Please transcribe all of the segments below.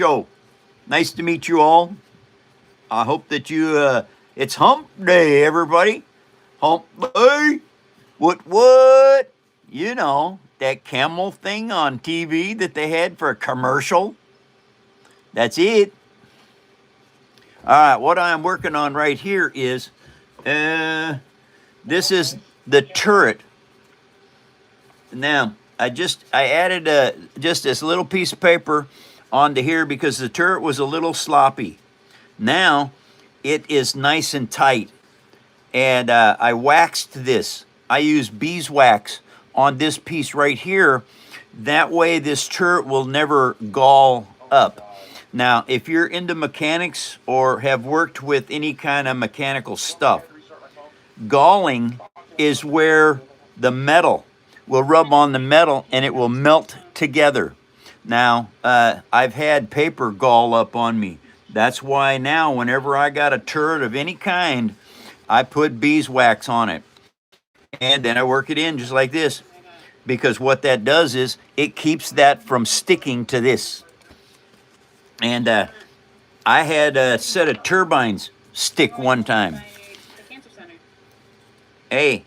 Show. Nice to meet you all. I hope that it's Hump Day, everybody. Hump Day. What? You know, that camel thing on TV that they had for a commercial. That's it. All right, what I'm working on right here is this is the turret. Now, I added just this little piece of paper onto here because the turret was a little sloppy. Now it is nice and tight, and I waxed this. I use beeswax on this piece right here. That way this turret will never gall up. Now, if you're into mechanics or have worked with any kind of mechanical stuff, galling is where the metal will rub on the metal and it will melt together. Now, I've had paper gall up on me. That's why now, whenever I got a turret of any kind, I put beeswax on it. And then I work it in just like this. Because what that does is, it keeps that from sticking to this. And I had a set of turbines stick one time. Hey,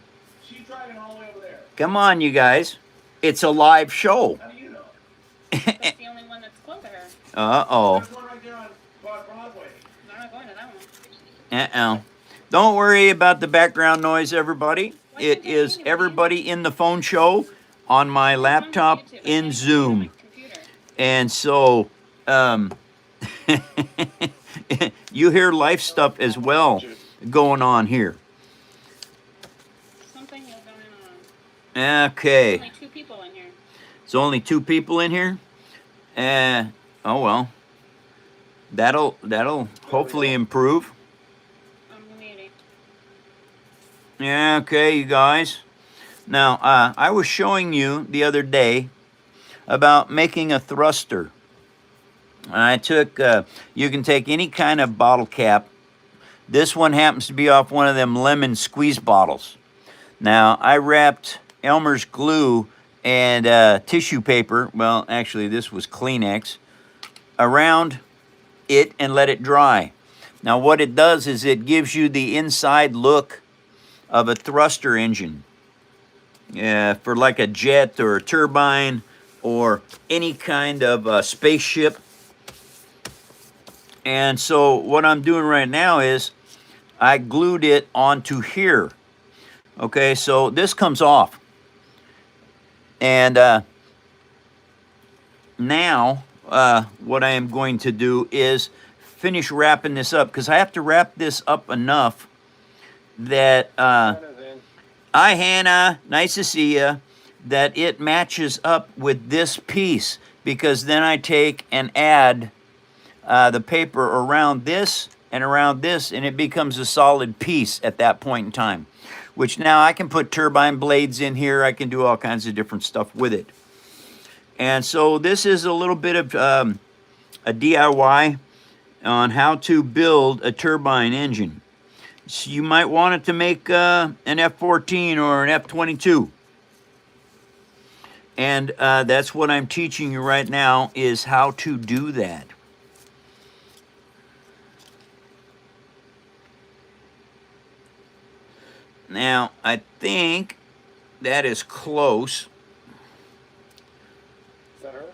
come on, you guys. It's a live show. How do you know? That's the only one that's close to her. Uh-oh. There's one right there on Broadway. I'm not going to that one. Uh-oh. Don't worry about the background noise, everybody. It is everybody in the phone show on my laptop in Zoom. And so, you hear life stuff as well going on here. Something is going on. Okay. Only 2 people in here. It's only 2 people in here? Oh well. That'll hopefully improve. I'm waiting. Yeah, okay, you guys. Now, I was showing you the other day about making a thruster. I took, you can take any kind of bottle cap. This one happens to be off one of them lemon squeeze bottles. Now, I wrapped Elmer's glue and tissue paper, well, actually this was Kleenex, around it and let it dry. Now, what it does is it gives you the inside look of a thruster engine. For like a jet or a turbine or any kind of spaceship. And so what I'm doing right now is I glued it onto here. Okay, so this comes off. And now what I am going to do is finish wrapping this up, because I have to wrap this up enough that, hi Hannah, nice to see you, that it matches up with this piece, because then I take and add the paper around this and around this, and it becomes a solid piece at that point in time, which now I can put turbine blades in here. I can do all kinds of different stuff with it. And so this is a little bit of a DIY on how to build a turbine engine. So you might want it to make an F-14 or an F-22. And that's what I'm teaching you right now, is how to do that. Now, I think that is close. Is that her?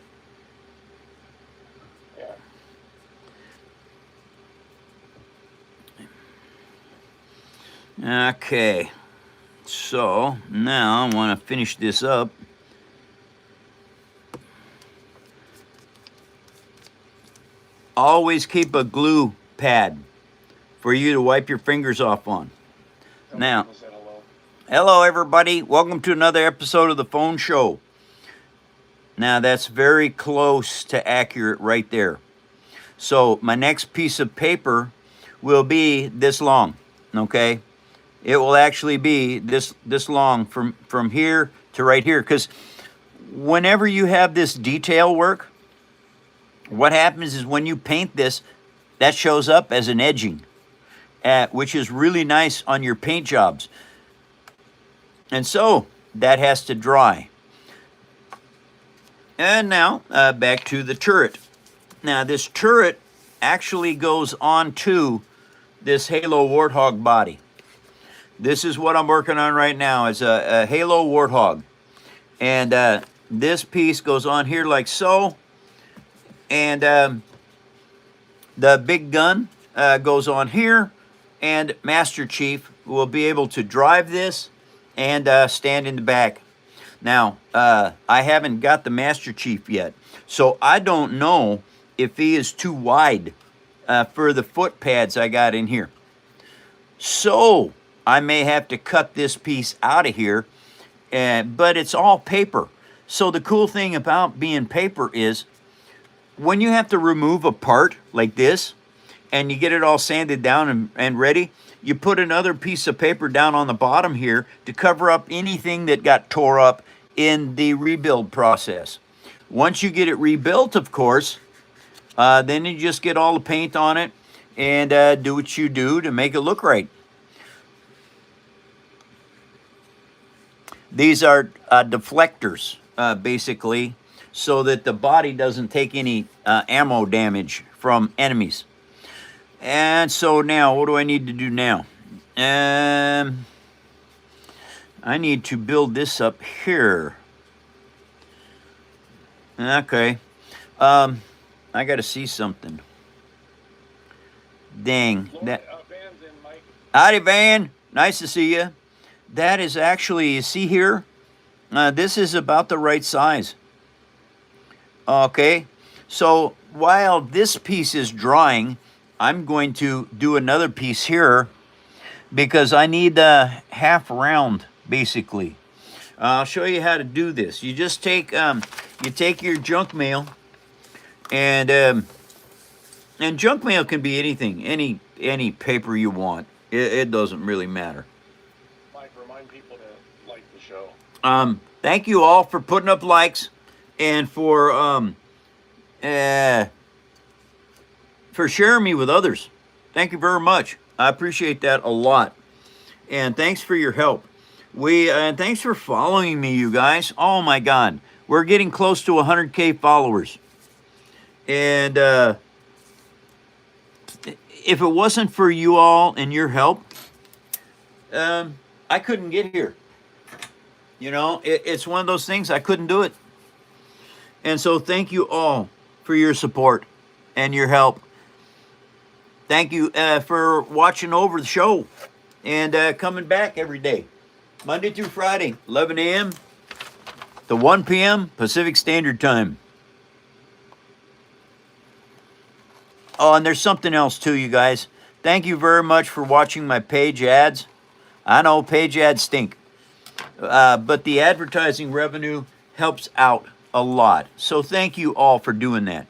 Yeah. Okay. So, now I want to finish this up. Always keep a glue pad for you to wipe your fingers off on. Now, hello everybody. Welcome to another episode of the phone show. Now, that's very close to accurate right there. So, my next piece of paper will be this long, okay? It will actually be this long from here to right here, because whenever you have this detail work, what happens is when you paint this, that shows up as an edging, which is really nice on your paint jobs. And so that has to dry. And now back to the turret. Now this turret actually goes onto this Halo Warthog body. This is what I'm working on right now. It's a Halo Warthog. And this piece goes on here like so. And the big gun goes on here. And Master Chief will be able to drive this and stand in the back. Now, I haven't got the Master Chief yet. So I don't know if he is too wide for the foot pads I got in here. So I may have to cut this piece out of here, but it's all paper. So the cool thing about being paper is when you have to remove a part like this and you get it all sanded down and ready, you put another piece of paper down on the bottom here to cover up anything that got tore up in the rebuild process. Once you get it rebuilt, of course, then you just get all the paint on it and do what you do to make it look right. These are deflectors, basically, so that the body doesn't take any ammo damage from enemies. And so now, what do I need to do now? I need to build this up here. Okay. I got to see something. Dang. Van's in, Mike. Howdy, Van. Nice to see you. That is actually, you see here, this is about the right size. Okay. So while this piece is drying, I'm going to do another piece here because I need a half round, basically. I'll show you how to do this. You just take your junk mail, and junk mail can be anything, any paper you want. It doesn't really matter. Mike, remind people to like the show. Thank you all for putting up likes and for sharing me with others. Thank you very much. I appreciate that a lot. And thanks for your help. And thanks for following me, you guys. Oh my God. We're getting close to 100K followers. And if it wasn't for you all and your help, I couldn't get here. You know, it's one of those things, I couldn't do it. And so thank you all for your support and your help. Thank you for watching over the show and coming back every day. Monday through Friday, 11 a.m. to 1 p.m. Pacific Standard Time. Oh, and there's something else too, you guys. Thank you very much for watching my page ads. I know page ads stink, but the advertising revenue helps out a lot. So thank you all for doing that.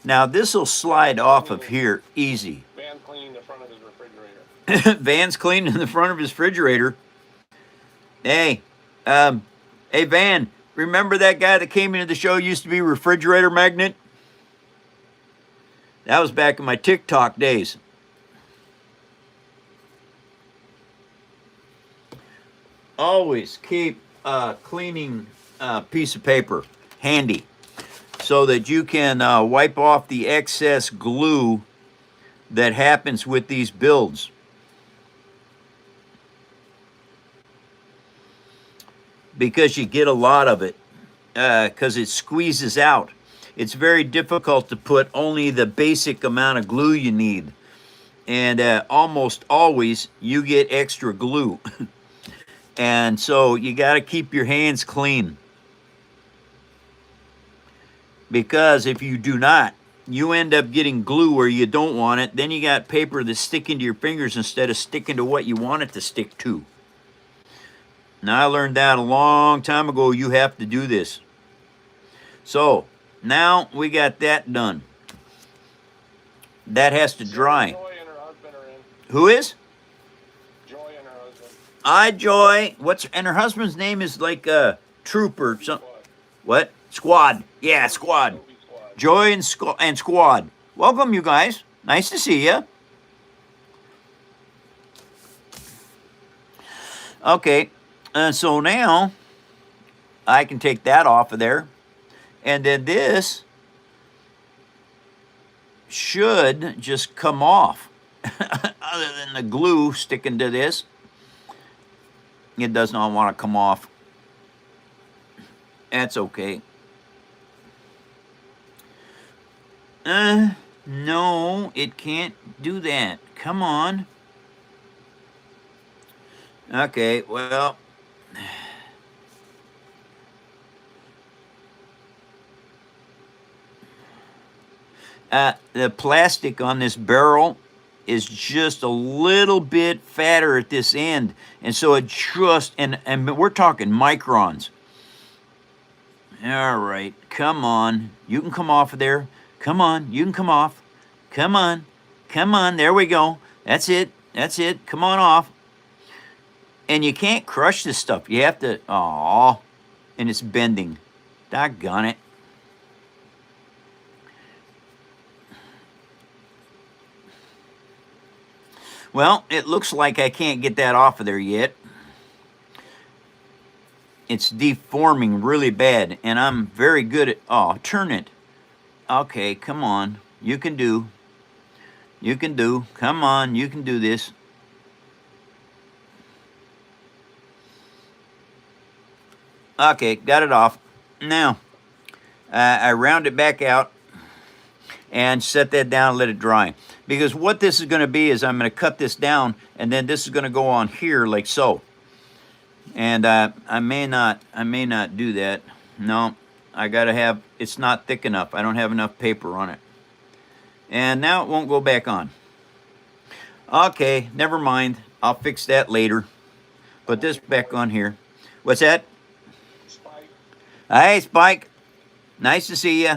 Now this will slide off of here easy. Van's cleaning the front of his refrigerator. Van's cleaning the front of his refrigerator. Hey, hey Van, remember that guy that came into the show used to be Refrigerator Magnet? That was back in my TikTok days. Always keep a cleaning piece of paper handy so that you can wipe off the excess glue that happens with these builds. Because you get a lot of it, because it squeezes out. It's very difficult to put only the basic amount of glue you need. And almost always you get extra glue. And so you got to keep your hands clean. Because if you do not, you end up getting glue where you don't want it. Then you got paper that's sticking to your fingers instead of sticking to what you want it to stick to. Now, I learned that a long time ago. You have to do this. So, now we got that done. That has to dry. Joy and her husband are in. Who is? Joy and her husband. Joy. And her husband's name is like Trooper. What? Squad. Yeah, Squad. Joy and Squad. Welcome, you guys. Nice to see you. Okay. So now I can take that off of there. And then this should just come off. Other than the glue sticking to this, it does not want to come off. That's okay. No, it can't do that. Come on. Okay, well. The plastic on this barrel is just a little bit fatter at this end. And so it just, and we're talking microns. All right, come on. You can come off of there. Come on, you can come off. Come on, come on, there we go. That's it, that's it, come on off. And you can't crush this stuff. You have to, aw, and it's bending. Doggone it. Well, it looks like I can't get that off of there yet. It's deforming really bad, and I'm very good at, oh, turn it. Okay, come on. You can do. You can do. Come on, you can do this. Okay, got it off. Now, I round it back out and set that down and let it dry. Because what this is going to be is I'm going to cut this down, and then this is going to go on here like so. And I may not do that. No, I got to have, it's not thick enough. I don't have enough paper on it. And now it won't go back on. Okay, never mind. I'll fix that later. Put this back on here. What's that? Spike. Hey, Spike. Nice to see you.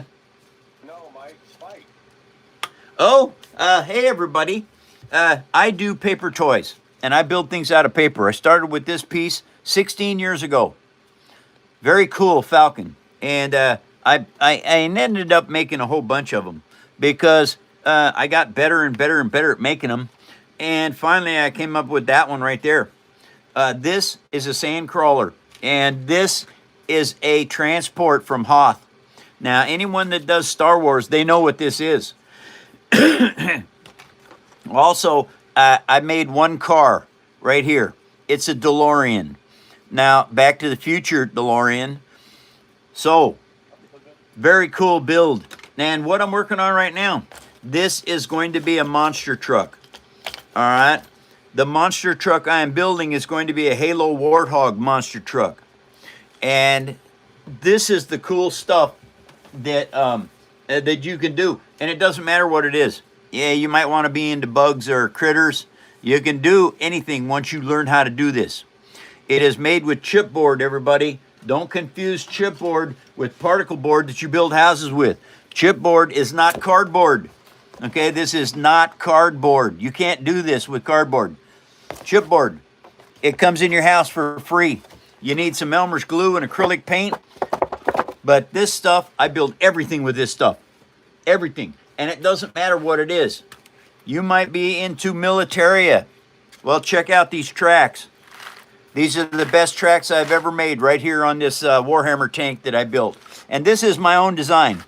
No, Mike. Spike. Oh, hey, everybody. I do paper toys, and I build things out of paper. I started with this piece 16 years ago. Very cool Falcon. And I ended up making a whole bunch of them because I got better and better and better at making them. And finally, I came up with that one right there. This is a sand crawler, and this is a transport from Hoth. Now, anyone that does Star Wars, they know what this is. Also, I made one car right here. It's a DeLorean. Now, Back to the Future DeLorean. So, very cool build. And what I'm working on right now, this is going to be a monster truck. All right? The monster truck I am building is going to be a Halo Warthog monster truck. And this is the cool stuff that that you can do. And it doesn't matter what it is. Yeah, you might want to be into bugs or critters. You can do anything once you learn how to do this. It is made with chipboard, everybody. Don't confuse chipboard with particle board that you build houses with. Chipboard is not cardboard. Okay, this is not cardboard. You can't do this with cardboard. Chipboard, it comes in your house for free. You need some Elmer's glue and acrylic paint. But this stuff, I build everything with this stuff. Everything. And it doesn't matter what it is. You might be into militaria. Well, check out these tracks. These are the best tracks I've ever made right here on this Warhammer tank that I built. And this is my own design.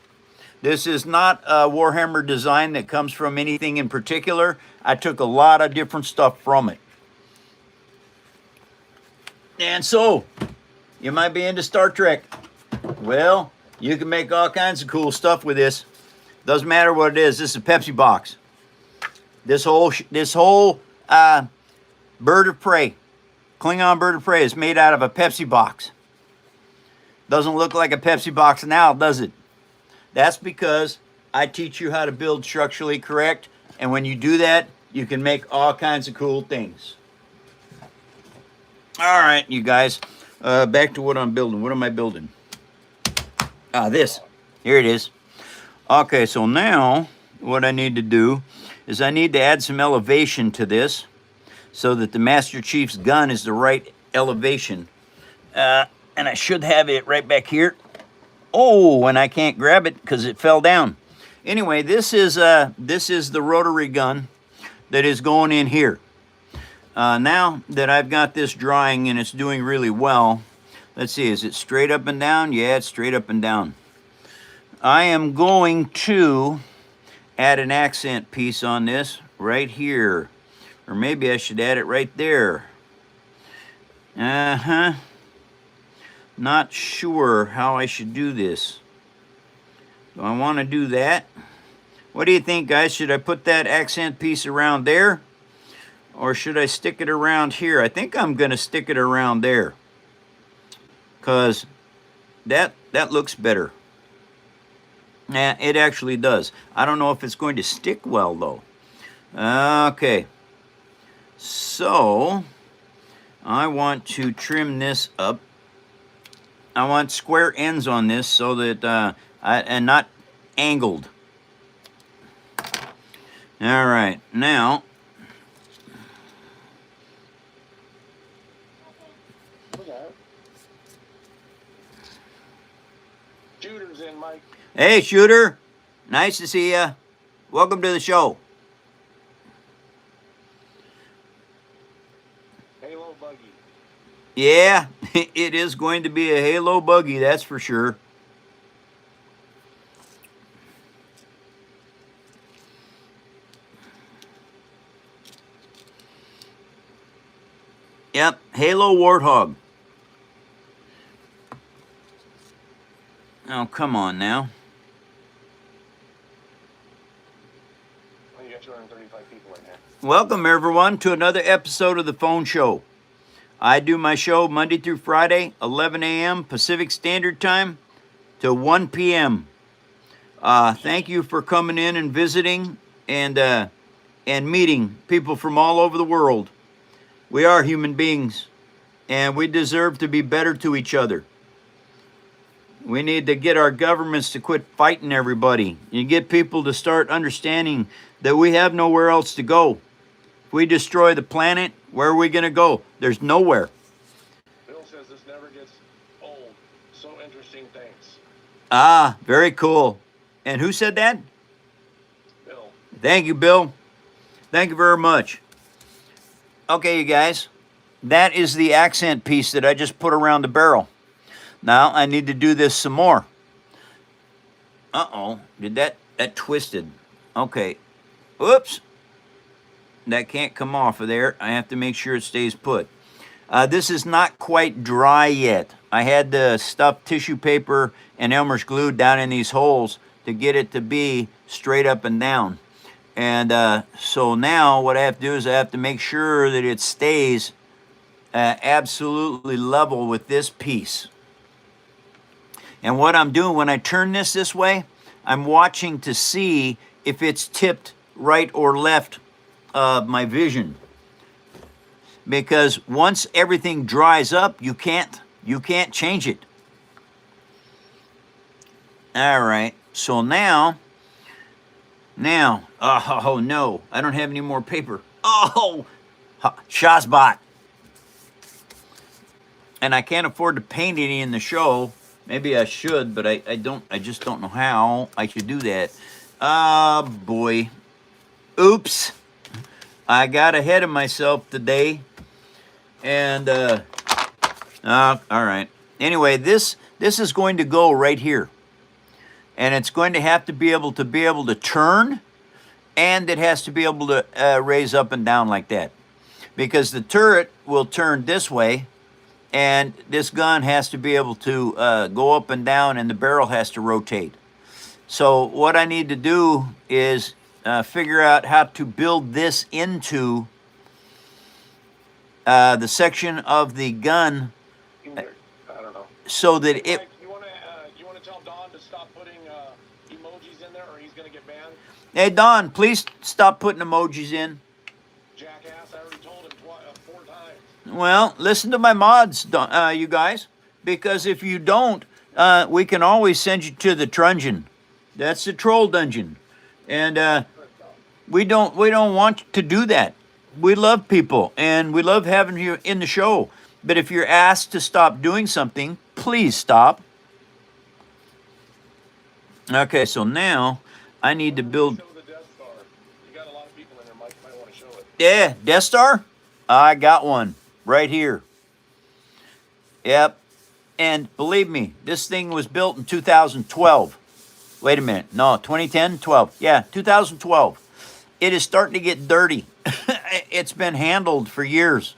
This is not a Warhammer design that comes from anything in particular. I took a lot of different stuff from it. And so, you might be into Star Trek. Well, you can make all kinds of cool stuff with this. Doesn't matter what it is. This is a Pepsi box. This whole bird of prey, Klingon bird of prey, is made out of a Pepsi box. Doesn't look like a Pepsi box now, does it? That's because I teach you how to build structurally correct, and when you do that, you can make all kinds of cool things. All right, you guys, back to what I'm building. What am I building? This. Here it is. Okay, so now what I need to do is I need to add some elevation to this so that the Master Chief's gun is the right elevation. And I should have it right back here. Oh, and I can't grab it because it fell down. Anyway, this is the rotary gun that is going in here. Now that I've got this drying and it's doing really well, let's see, is it straight up and down? Yeah, it's straight up and down. I am going to add an accent piece on this right here. Or maybe I should add it right there. Not sure how I should do this. Do I want to do that? What do you think, guys? Should I put that accent piece around there? Or should I stick it around here? I think I'm going to stick it around there. Because that looks better. Yeah, it actually does. I don't know if it's going to stick well, though. Okay. So, I want to trim this up. I want square ends on this so that, and not angled. All right, now. Shooter's in, Mike. Hey, Shooter. Nice to see you. Welcome to the show. Halo buggy. Yeah, it is going to be a Halo buggy, that's for sure. Yep, Halo Warthog. Oh, come on now. Well, you got 235 people in here. Welcome, everyone, to another episode of The Phone Show. I do my show Monday through Friday, 11 a.m. Pacific Standard Time to 1 p.m. Thank you for coming in and visiting and meeting people from all over the world. We are human beings, and we deserve to be better to each other. We need to get our governments to quit fighting everybody and get people to start understanding that we have nowhere else to go. If we destroy the planet, where are we going to go? There's nowhere. Bill says this never gets old. So interesting, thanks. Ah, very cool. And who said that? Bill. Thank you, Bill. Thank you very much. Okay, you guys, that is the accent piece that I just put around the barrel. Now I need to do this some more. Uh-oh, that twisted. Okay, oops. That can't come off of there. I have to make sure it stays put. This is not quite dry yet. I had to stuff tissue paper and Elmer's glue down in these holes to get it to be straight up and down. And so now what I have to do is I have to make sure that it stays absolutely level with this piece. And what I'm doing when I turn this way, I'm watching to see if it's tipped right or left of my vision. Because once everything dries up, you can't change it. All right, so now, oh no, I don't have any more paper. Oh, Shazbot. And I can't afford to paint any in the show. Maybe I should, but I don't. I just don't know how I should do that. Boy. Oops. I got ahead of myself today. And, all right. Anyway, this is going to go right here. And it's going to have to be able to turn, and it has to be able to raise up and down like that. Because the turret will turn this way, and this gun has to be able to go up and down, and the barrel has to rotate. So what I need to do is figure out how to build this into the section of the gun, I don't know. so that Hey, it... Mike, you want to tell Don to stop putting emojis in there, or he's going to get banned? Hey, Don, please stop putting emojis in. Jackass, I already told him 4 times. Well, listen to my mods, you guys, because if you don't, we can always send you to the Trungeon. That's the troll dungeon, and we don't want to do that. We love people, and we love having you in the show. But if you're asked to stop doing something, please stop. Okay, so now I need to build... Show the Death Star. You got a lot of people in there, Mike. You might want to show it. Yeah, Death Star? I got one right here. Yep. And believe me, this thing was built in 2012. Wait a minute. No, 2010, 12. Yeah, 2012. It is starting to get dirty. It's been handled for years.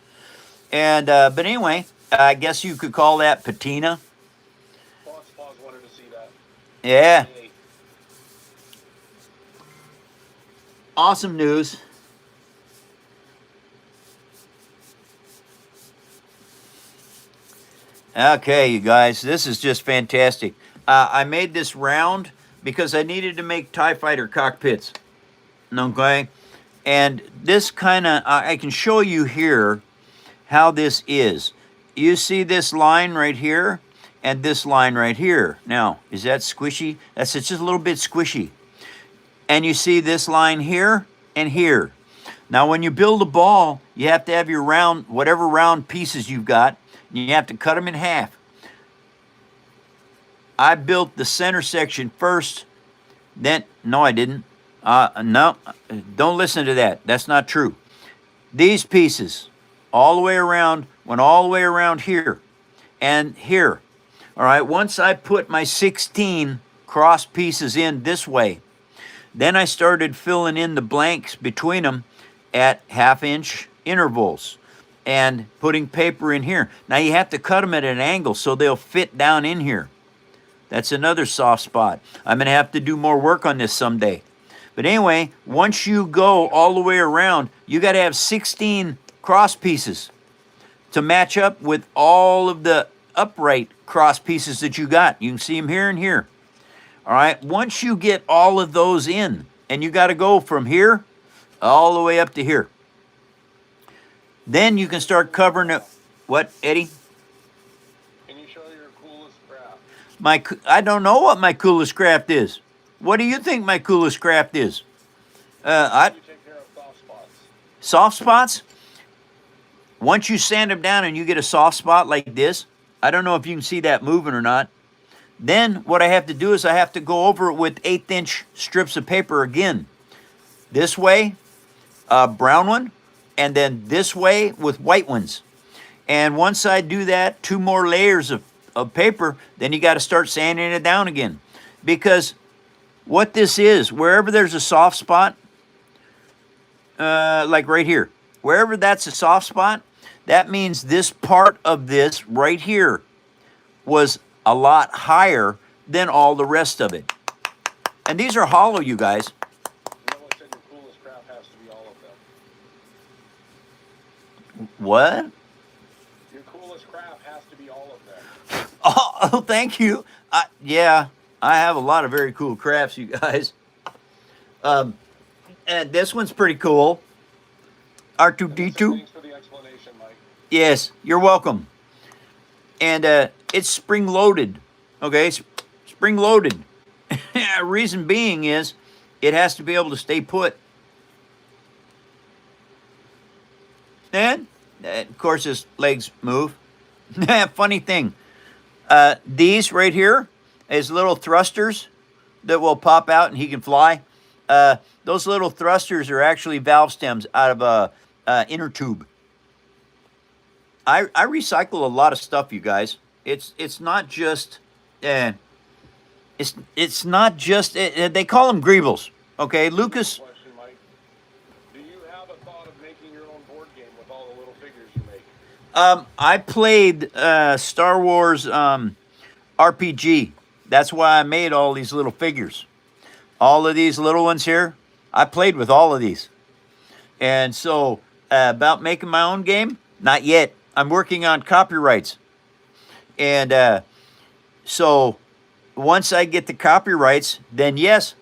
And but anyway, I guess you could call that patina. Boss wanted to see that. Yeah, Hey, awesome news. Okay, you guys, this is just fantastic. I made this round because I needed to make TIE fighter cockpits. Okay, and this kind of I can show you here how this is. You see this line right here and this line right here. Now, is that squishy? That's just a little bit squishy. And you see this line here and here. Now, when you build a ball, you have to have your round, whatever round pieces you've got, and you have to cut them in half. I built the center section first, then, no, I didn't. No, don't listen to that. That's not true. These pieces, all the way around, went all the way around here and here. All right, once I put my 16 cross pieces in this way, then I started filling in the blanks between them at 1/2 inch intervals and putting paper in here. Now you have to cut them at an angle so they'll fit down in here. That's another soft spot. I'm going to have to do more work on this someday. But anyway, once you go all the way around, you got to have 16 cross pieces to match up with all of the upright cross pieces that you got. You can see them here and here. All right, once you get all of those in, and you got to go from here all the way up to here, then you can start covering it. What, Eddie? can you show your coolest craft? I don't know what my coolest craft is. What do you think my coolest craft is? You take care of soft spots. Soft spots? Once you sand them down and you get a soft spot like this, I don't know if you can see that moving or not. Then what I have to do is I have to go over it with 1/8 inch strips of paper again. This way, a brown one, and then this way with white ones. And once I do that, 2 more layers of paper, then you got to start sanding it down again. Because what this is, wherever there's a soft spot, like right here, wherever that's a soft spot, that means this part of this right here was a lot higher than all the rest of it. And these are hollow, you guys. You know what said your coolest craft has to be all of them? What? Your coolest craft has to be all of them. Oh, thank you. Yeah, I have a lot of very cool crafts, you guys. And this one's pretty cool. R2D2. Thanks for the explanation, Mike. Yes, you're welcome. And it's spring loaded. Okay, spring loaded. Reason being is it has to be able to stay put. And of course his legs move. Funny thing. These right here is little thrusters that will pop out and he can fly. Those little thrusters are actually valve stems out of a inner tube. I recycle a lot of stuff, you guys. It's not just it's not just they call them greebles. Okay, Lucas. Question, Mike. Do you have a thought of making your own board game with all the little figures you make? I played Star Wars RPG. That's why I made all these little figures. All of these little ones here, I played with all of these. And so about making my own game, not yet. I'm working on copyrights. And so once I get the copyrights, then yes,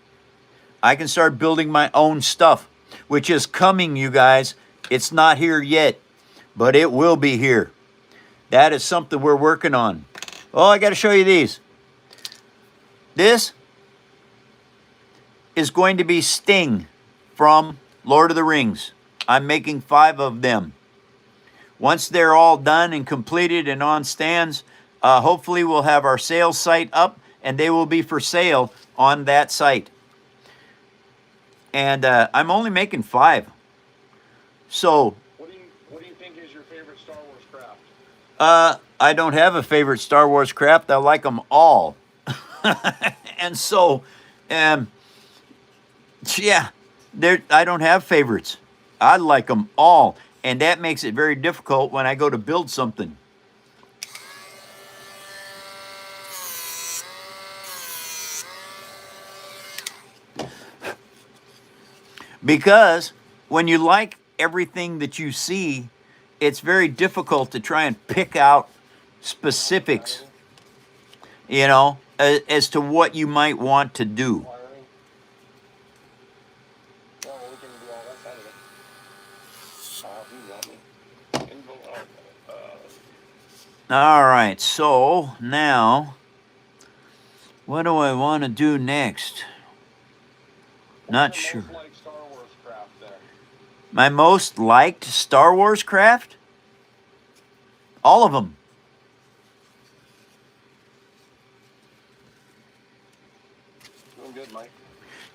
I can start building my own stuff, which is coming, you guys. It's not here yet, but it will be here. That is something we're working on. Oh, I got to show you these. This is going to be Sting from Lord of the Rings. I'm making 5 of them. Once they're all done and completed and on stands, hopefully we'll have our sales site up and they will be for sale on that site. And I'm only making 5. So What do you think is your favorite Star Wars craft? I don't have a favorite Star Wars craft. I like them all. And so Um, yeah, I don't have favorites. I like them all, and that makes it very difficult when I go to build something. Because when you like everything that you see, it's very difficult to try and pick out specifics, as to what you might want to do. Wiring. Well, we can do all that side of it. You got me. All right, so now, what do I want to do next? Not sure. Most like Star Wars craft then. My most liked Star Wars craft? All of them. Doing good, Mike.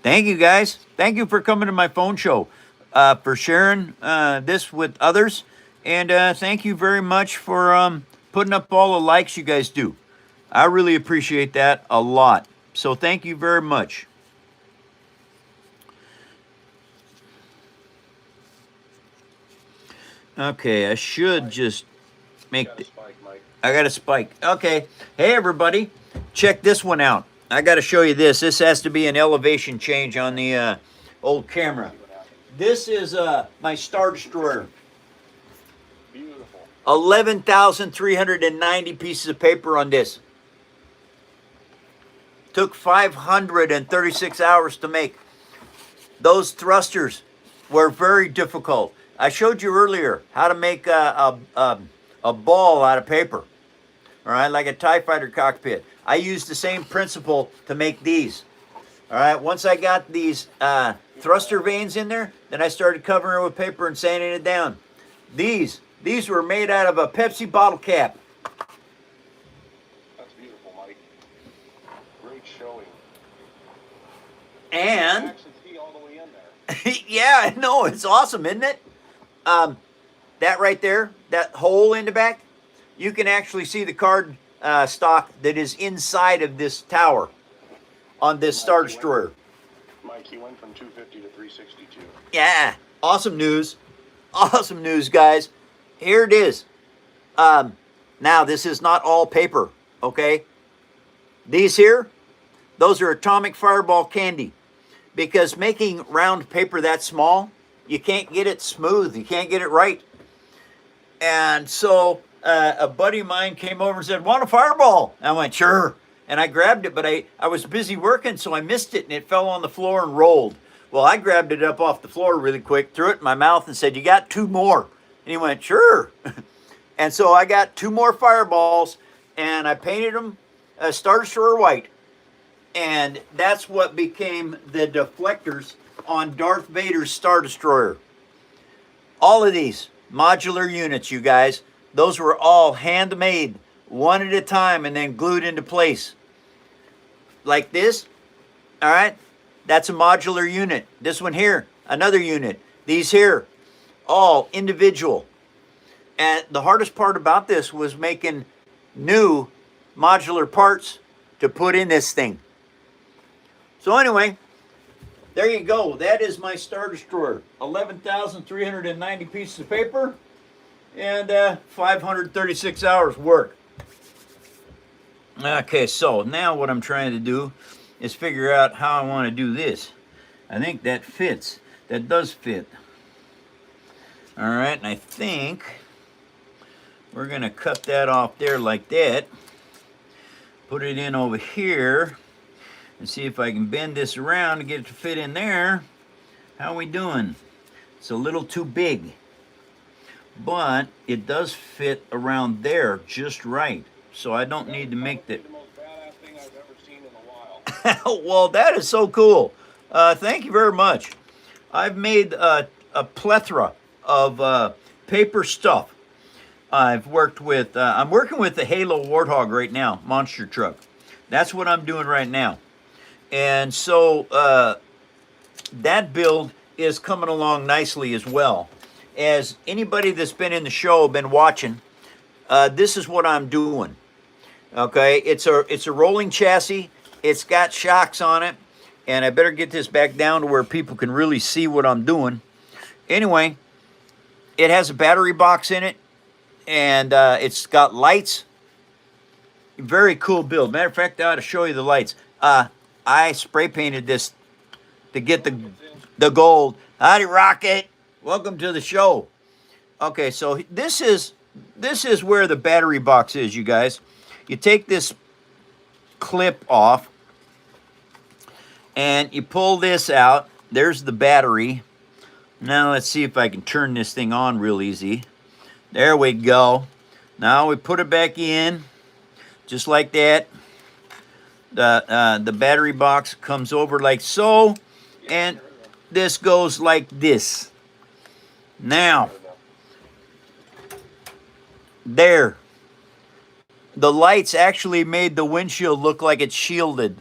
Thank you, guys. Thank you for coming to my phone show, for sharing this with others. And thank you very much for putting up all the likes you guys do. I really appreciate that a lot. So thank you very much. Okay, I should just make Got a spike, Mike. I got a spike. Okay. Hey, everybody. Check this one out. I got to show you this. This has to be an elevation change on the old camera. See what happens. This is my Star Destroyer. Beautiful. 11,390 pieces of paper on this. Took 536 hours to make. Those thrusters were very difficult. I showed you earlier how to make a ball out of paper. All right, like a TIE fighter cockpit. I used the same principle to make these. All right, once I got these thruster vanes in there, then I started covering it with paper and sanding it down. These were made out of a Pepsi bottle cap. That's beautiful, Mike. Great showing. You And can actually see all the way in there. yeah, I know, it's awesome, isn't it? That right there, that hole in the back, you can actually see the card stock that is inside of this tower on this Star Destroyer. Mike, he went from 250 to 362. Yeah, awesome news. Awesome news, guys. Here it is. Now, this is not all paper, okay? These here, those are atomic fireball candy. Because making round paper that small, you can't get it smooth. You can't get it right. And so a buddy of mine came over and said, "Want a fireball?" And I went, "Sure." And I grabbed it, but I was busy working, so I missed it, and it fell on the floor and rolled. Well, I grabbed it up off the floor really quick, threw it in my mouth, and said, "You got 2 more?" And he went, "Sure." And so I got 2 more fireballs, and I painted them Star Destroyer white. And that's what became the deflectors on Darth Vader's Star Destroyer. All of these modular units, you guys, those were all handmade, one at a time, and then glued into place. Like this, all right? That's a modular unit. This one here, another unit. These here, all individual. And the hardest part about this was making new modular parts to put in this thing. So anyway, there you go. That is my Star Destroyer. 11,390 pieces of paper and 536 hours work. Okay, so now what I'm trying to do is figure out how I want to do this. I think that fits. That does fit. All right, and I think we're going to cut that off there like that. Put it in over here. And see if I can bend this around to get it to fit in there. How are we doing? It's a little too big. But it does fit around there just right. So I don't need to make that. The most badass thing I've ever seen in a while. Well, that is so cool. Thank you very much. I've made a plethora of paper stuff. I've worked with, I'm working with the Halo Warthog right now, monster truck. That's what I'm doing right now. And so that build is coming along nicely as well. As anybody that's been in the show, been watching, this is what I'm doing. Okay, it's a rolling chassis. It's got shocks on it, And I better get this back down to where people can really see what I'm doing. Anyway, it has a battery box in it, and it's got lights. Very cool build. Matter of fact, I ought to show you the lights. I spray painted this to get the gold. Howdy, Rocket. Welcome to the show. Okay, so this is where the battery box is, you guys. You take this clip off, and you pull this out. There's the battery. Now let's see if I can turn this thing on real easy. There we go. Now we put it back in, just like that. The battery box comes over like so, and this goes like this. Now, there. The lights actually made the windshield look like it's shielded.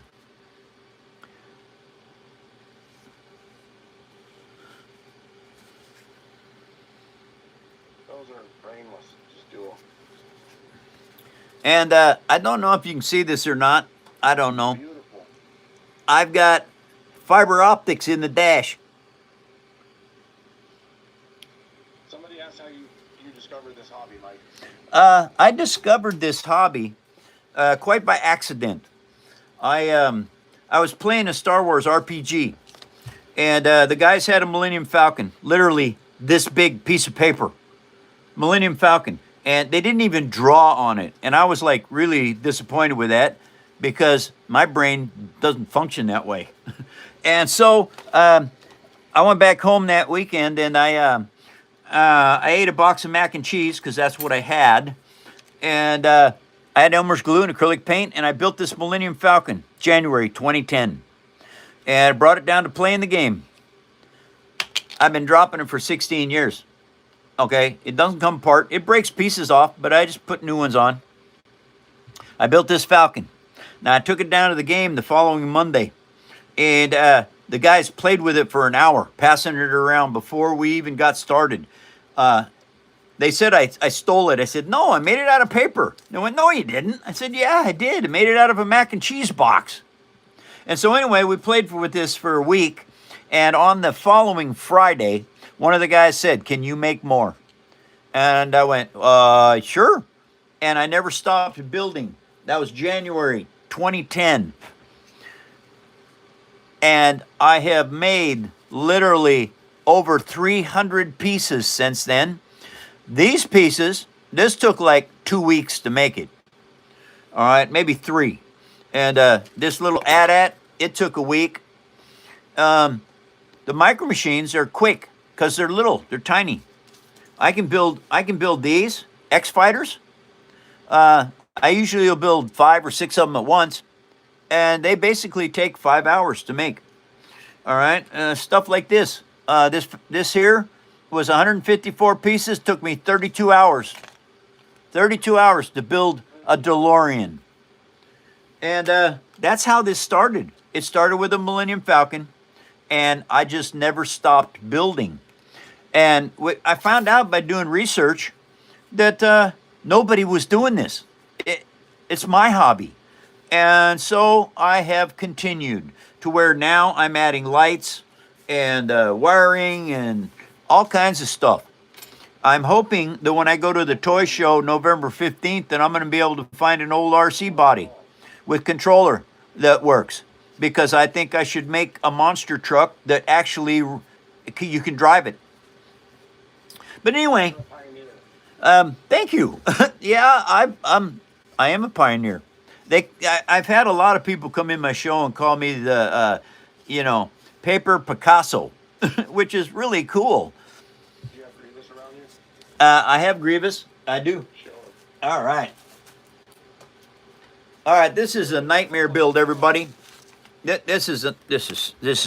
And I don't know if you can see this or not. I don't know. Beautiful. I've got fiber optics in the dash. Somebody asked how you discovered this hobby, Mike. I discovered this hobby quite by accident. I was playing a Star Wars RPG, and the guys had a Millennium Falcon, literally this big piece of paper, Millennium Falcon, and they didn't even draw on it. And I was like really disappointed with that because my brain doesn't function that way. And so I went back home that weekend, and I ate a box of mac and cheese because that's what I had. And I had Elmer's glue and acrylic paint, and I built this Millennium Falcon, January 2010. And I brought it down to playing the game. I've been dropping it for 16 years. Okay, it doesn't come apart. It breaks pieces off, but I just put new ones on. I built this Falcon. Now, I took it down to the game the following Monday, and the guys played with it for an hour, passing it around before we even got started. They said I stole it. I said, no, I made it out of paper. They went, no, you didn't. I said, yeah, I did. I made it out of a mac and cheese box. And so anyway, we played with this for a week, and on the following Friday, one of the guys said, can you make more? And I went, sure. And I never stopped building. That was January 2010. And I have made literally over 300 pieces since then. These pieces, this took like 2 weeks to make it. All right, maybe 3. And this little AT-AT, it took a week. The micro machines are quick because they're little, they're tiny. I can build these X-Fighters. I usually will build 5 or 6 of them at once, and they basically take 5 hours to make. All right, stuff like this. This here was 154 pieces. Took me 32 hours. 32 hours to build a DeLorean. And that's how this started. It started with a Millennium Falcon, and I just never stopped building. And I found out by doing research that nobody was doing this. It's my hobby. And so I have continued to where now I'm adding lights and wiring and all kinds of stuff. I'm hoping that when I go to the toy show November 15th, that I'm going to be able to find an old RC body with controller that works. Because I think I should make a monster truck that actually you can drive it. But anyway, thank you. Yeah, I am a pioneer. I've had a lot of people come in my show and call me the, paper Picasso, which is really cool. Do you have Grievous around you? I have Grievous. I do. Sure. All right. All right. This is a nightmare build, everybody. This is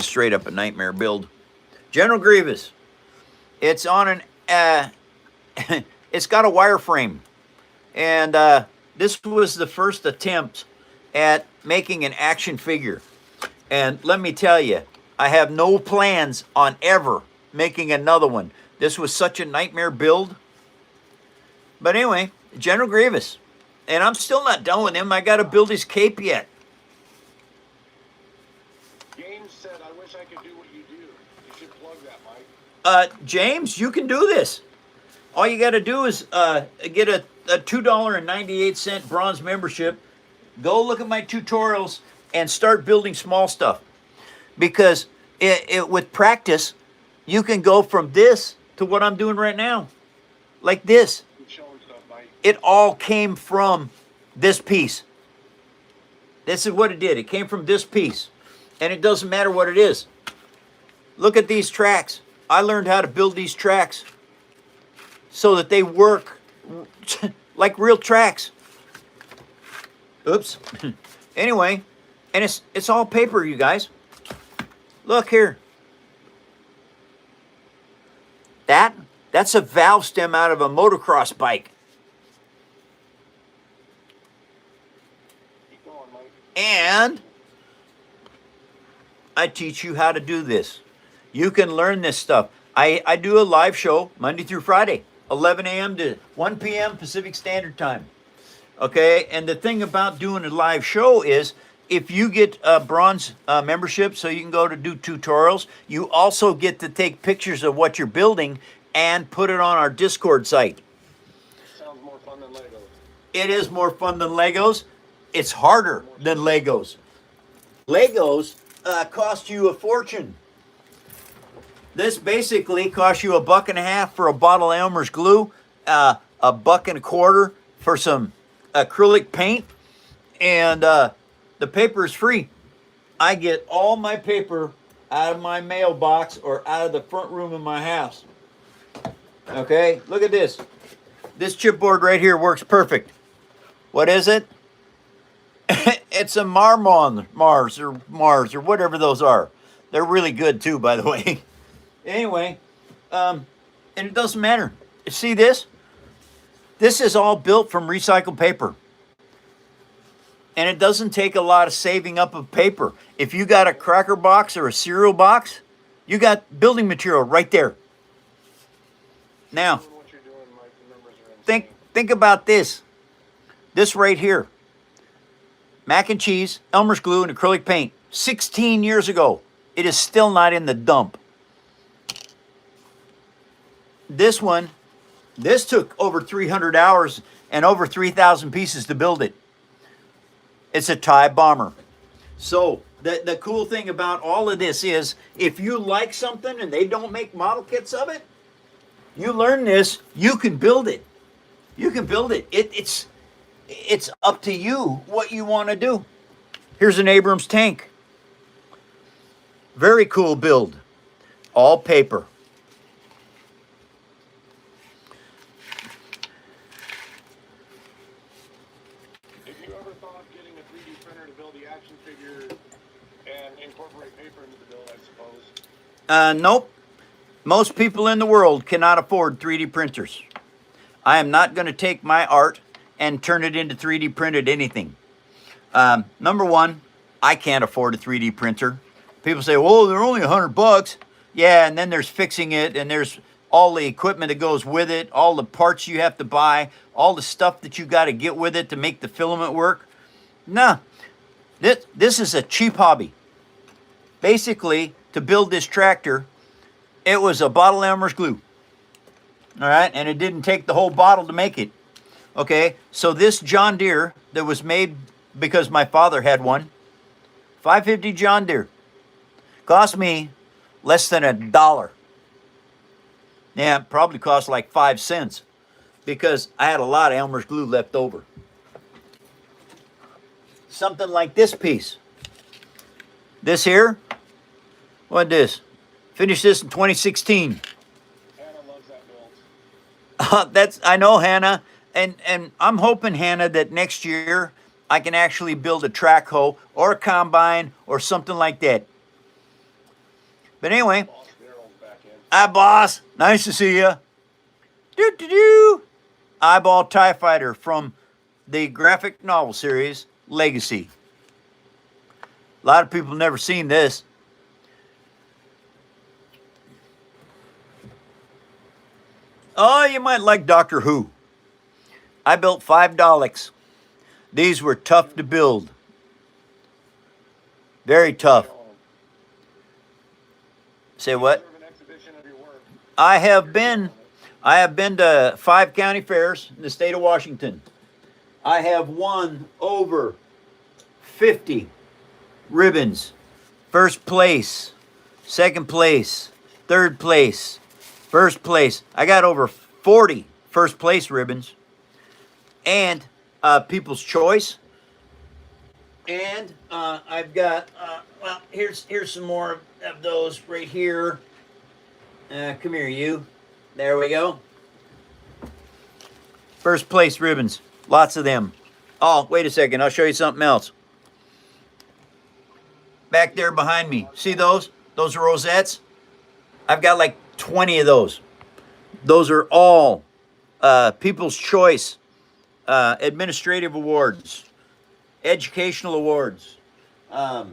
straight up a nightmare build. General Grievous. It's on an. It's got a wireframe, and this was the first attempt at making an action figure. And let me tell you, I have no plans on ever making another one. This was such a nightmare build. But anyway, General Grievous. And I'm still not done with him. I got to build his cape yet. Games wish I could do what you do. You should plug that, Mike. James, you can do this. All you got to do is get a $2.98 bronze membership. Go look at my tutorials and start building small stuff. Because with practice, you can go from this to what I'm doing right now. Like this. Keep showing stuff, Mike. It all came from this piece. This is what it did. It came from this piece. And it doesn't matter what it is. Look at these tracks. I learned how to build these tracks so that they work like real tracks. Oops. Anyway, and it's all paper, you guys. Look here. That's a valve stem out of a motocross bike. Keep going, Mike. And I teach you how to do this. You can learn this stuff. I do a live show Monday through Friday, 11 a.m. to 1 p.m. Pacific Standard Time. Okay, and the thing about doing a live show is if you get a bronze membership so you can go to do tutorials, you also get to take pictures of what you're building and put it on our Discord site. Sounds more fun than Legos. It is more fun than Legos. It's harder than Legos. Legos cost you a fortune. This basically costs you $1.50 for a bottle of Elmer's glue, $1.25 for some acrylic paint, and the paper is free. I get all my paper out of my mailbox or out of the front room of my house. Okay, look at this. This chipboard right here works perfect. What is it? It's a Mars or whatever those are. They're really good too, by the way. Anyway, and it doesn't matter. See this? This is all built from recycled paper. And it doesn't take a lot of saving up of paper. If you got a cracker box or a cereal box, you got building material right there. Now, Doing what you're doing, Mike. The numbers are insane. think about this. This right here. Mac and cheese, Elmer's glue, and acrylic paint. 16 years ago. It is still not in the dump. This one, this took over 300 hours and over 3,000 pieces to build it. It's a TIE bomber. So the cool thing about all of this is if you like something and they don't make model kits of it, you learn this, you can build it. You can build it. It's up to you what you want to do. Here's an Abrams tank. Very cool build. All paper. Have you ever thought of getting a 3D printer to build the action figure and incorporate paper into the build, I suppose? Nope. Most people in the world cannot afford 3D printers. I am not going to take my art and turn it into 3D printed anything. Number one, I can't afford a 3D printer. People say, well, they're only $100. Yeah, and then there's fixing it, and there's all the equipment that goes with it, all the parts you have to buy, all the stuff that you got to get with it to make the filament work. Nah, this is a cheap hobby. Basically, to build this tractor, it was a bottle of Elmer's glue. All right, and it didn't take the whole bottle to make it. Okay, so this John Deere that was made because my father had one, 550 John Deere, cost me less than $1. Yeah, it probably cost like 5 cents because I had a lot of Elmer's glue left over. Something like this piece. This here, what this? Finished this in 2016. Hannah loves that build. I know, Hannah, and I'm hoping, Hannah, that next year I can actually build a track hoe or a combine or something like that. But anyway, Boss Daryl's back in. hi, boss. Nice to see you. Do. Eyeball TIE Fighter from the graphic novel series Legacy. A lot of people never seen this. Oh, you might like Doctor Who. I built 5 Daleks. These were tough to build. Very tough. Say what? Deserve an exhibition of your work. I have been to 5 county fairs in the state of Washington. I have won over 50 ribbons. First place, second place, third place, first place. I got over 40 first place ribbons. And People's Choice. And I've got, well, here's some more of those right here. Come here, you. There we go. First place ribbons. Lots of them. Oh, wait a second. I'll show you something else. Back there behind me. See those? Those are rosettes. I've got like 20 of those. Those are all People's Choice administrative awards, educational awards. I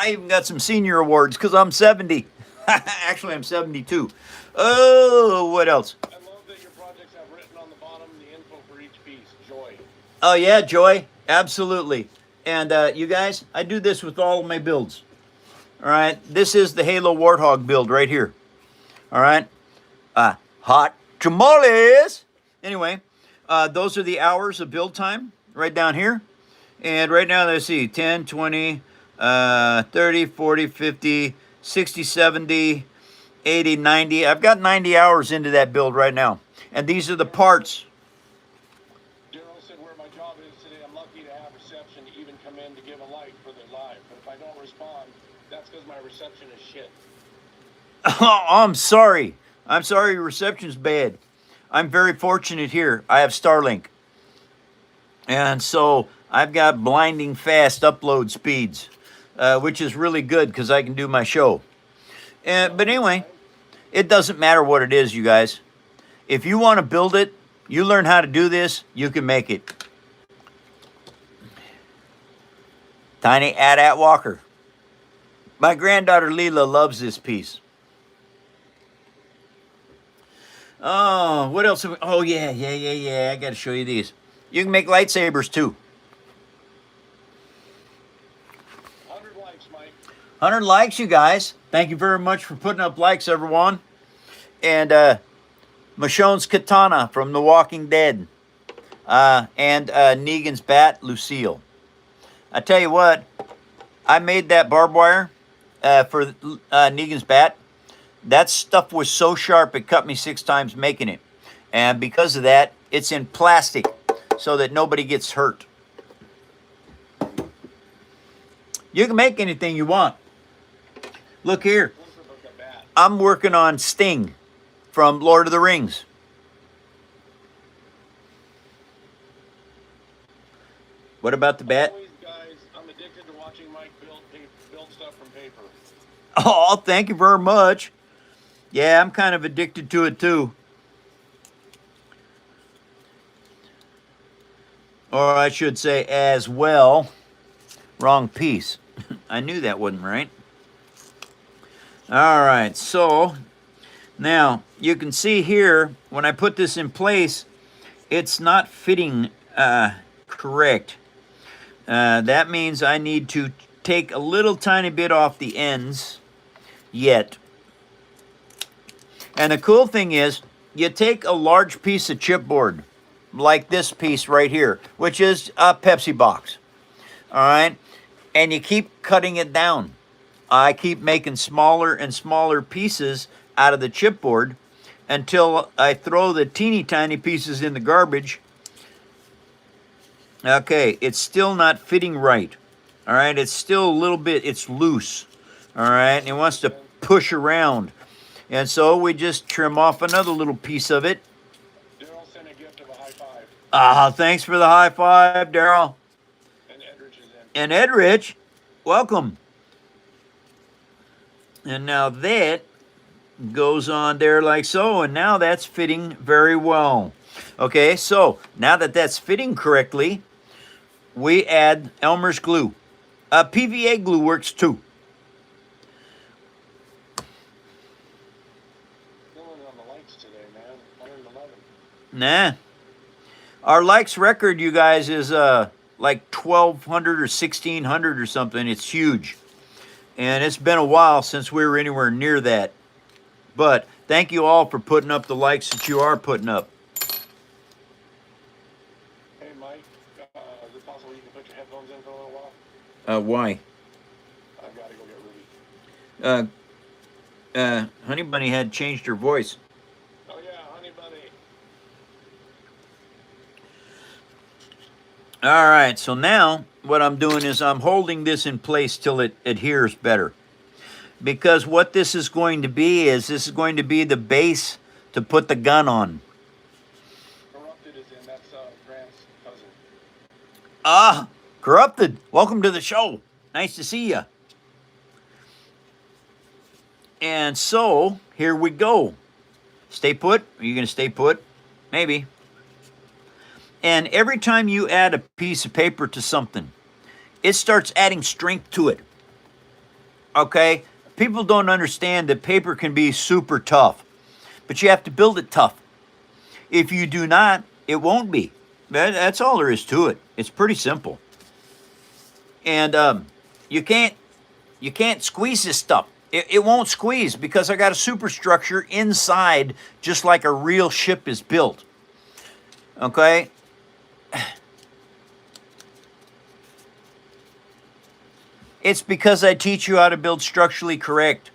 even got some senior awards because I'm 70. Actually, I'm 72. Oh, what else? I love that your projects have written on the bottom the info for each piece. Joy. Oh, yeah, Joy. Absolutely. And you guys, I do this with all of my builds. All right. This is the Halo Warthog build right here. All right. Hot tamales. Anyway, those are the hours of build time right down here. And right now, let's see, 10, 20, 30, 40, 50, 60, 70, 80, 90. I've got 90 hours into that build right now. And these are the parts. Daryl said where my job is today, I'm lucky to have reception to even come in to give a like for the live. But if I don't respond, that's because my reception is shit. Oh, I'm sorry. I'm sorry your reception's bad. I'm very fortunate here. I have Starlink. And so I've got blinding fast upload speeds, which is really good because I can do my show. But anyway, it doesn't matter what it is, you guys. If you want to build it, you learn how to do this, you can make it. Tiny AT-AT Walker. My granddaughter Leela loves this piece. Oh, what else? Oh, yeah. I got to show you these. You can make lightsabers, too. 100 likes, Mike. 100 likes, you guys. Thank you very much for putting up likes, everyone. And Michonne's Katana from The Walking Dead. And Negan's Bat, Lucille. I tell you what, I made that barbed wire for Negan's Bat. That stuff was so sharp, it cut me 6 times making it. And because of that, it's in plastic so that nobody gets hurt. You can make anything you want. Look here. I'm working on Sting from Lord of the Rings. What about the bat? Always, guys, I'm addicted to watching Mike build stuff from paper. Oh, thank you very much. Yeah, I'm kind of addicted to it too. Or I should say as well. Wrong piece. I knew that wasn't right. All right, so now you can see here, when I put this in place, it's not fitting correct. That means I need to take a little tiny bit off the ends yet. And the cool thing is, you take a large piece of chipboard, like this piece right here, which is a Pepsi box, all right? And you keep cutting it down. I keep making smaller and smaller pieces out of the chipboard until I throw the teeny tiny pieces in the garbage. Okay, it's still not fitting right, all right? It's still a little bit, it's loose, all right? And it wants to push around. And so we just trim off another little piece of it. Daryl sent a gift of a high five. Ah, thanks for the high five, Daryl. And Edrich is in. And Edrich, welcome. And now that goes on there like so, and now that's fitting very well. Okay, so now that that's fitting correctly, we add Elmer's glue. PVA glue works too. Nah. Our likes record, you guys, is like 1,200 or 1,600 or something. It's huge. And it's been a while since we were anywhere near that. But thank you all for putting up the likes that you are putting up. Hey, Mike, is it possible you can put your headphones in for a little while? Why? I've got to go get Ruby. Honey Bunny had changed her voice. Oh, yeah, Honey Bunny. All right, so now what I'm doing is I'm holding this in place till it adheres better. Because what this is going to be is this is going to be the base to put the gun on. Corrupted is in. That's Grant's cousin. Ah, Corrupted, welcome to the show. Nice to see you. And so, here we go. Stay put? Are you going to stay put? Maybe. And every time you add a piece of paper to something, it starts adding strength to it. Okay? People don't understand that paper can be super tough, but you have to build it tough. If you do not, it won't be. That's all there is to it. It's pretty simple. And you can't squeeze this stuff. It won't squeeze because I got a superstructure inside, just like a real ship is built. Okay? It's because I teach you how to build structurally correct.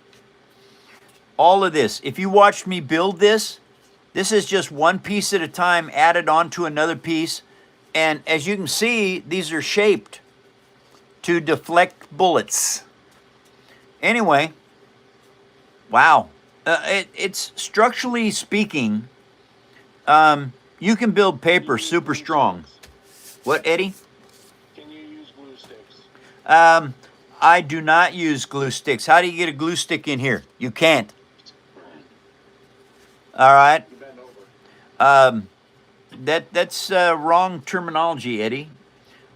All of this, if you watched me build this, this is just one piece at a time added onto another piece. And as you can see, these are shaped to deflect bullets. Anyway, wow. It's structurally speaking, you can build paper super strong. What, Eddie? Can you use glue sticks? I do not use glue sticks. How do you get a glue stick in here? You can't. All right. You bend over. That's wrong terminology, Eddie.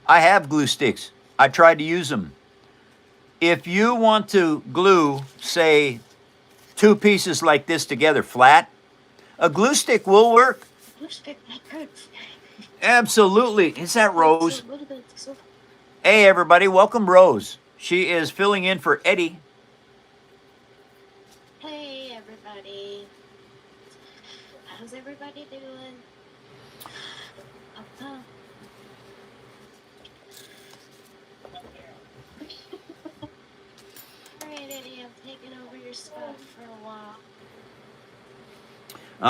I have glue sticks. I tried to use them. If you want to glue, say, two pieces like this together flat, a glue stick will work. Glue stick, that hurts. Absolutely. Is that Rose? Hey, everybody. Welcome, Rose. She is filling in for Eddie. Hey, everybody. How's everybody doing? Uh-huh. All right, Eddie, I'm taking over your spot for a while.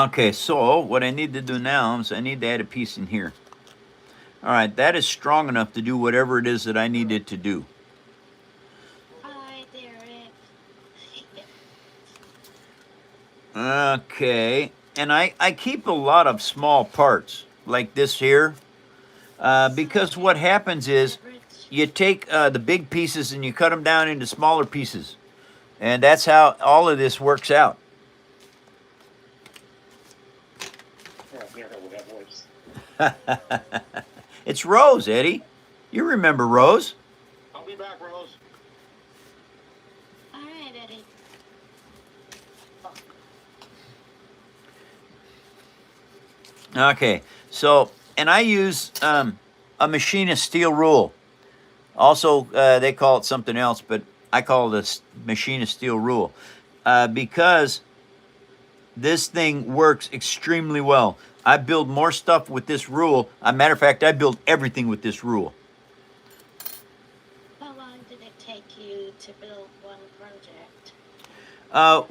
Okay, so what I need to do now is I need to add a piece in here. All right, that is strong enough to do whatever it is that I need it to do. Hi, Derek. Okay, and I keep a lot of small parts like this here because what happens is you take the big pieces and you cut them down into smaller pieces, and that's how all of this works out. It's Rose, Eddie. You remember Rose? I'll be back, Rose. All right, Eddie. Okay, so, and I use a machinist steel rule. Also, they call it something else, but I call it a machinist steel rule because this thing works extremely well. I build more stuff with this rule. As a matter of fact, I build everything with this rule. How long did it take you to build one project?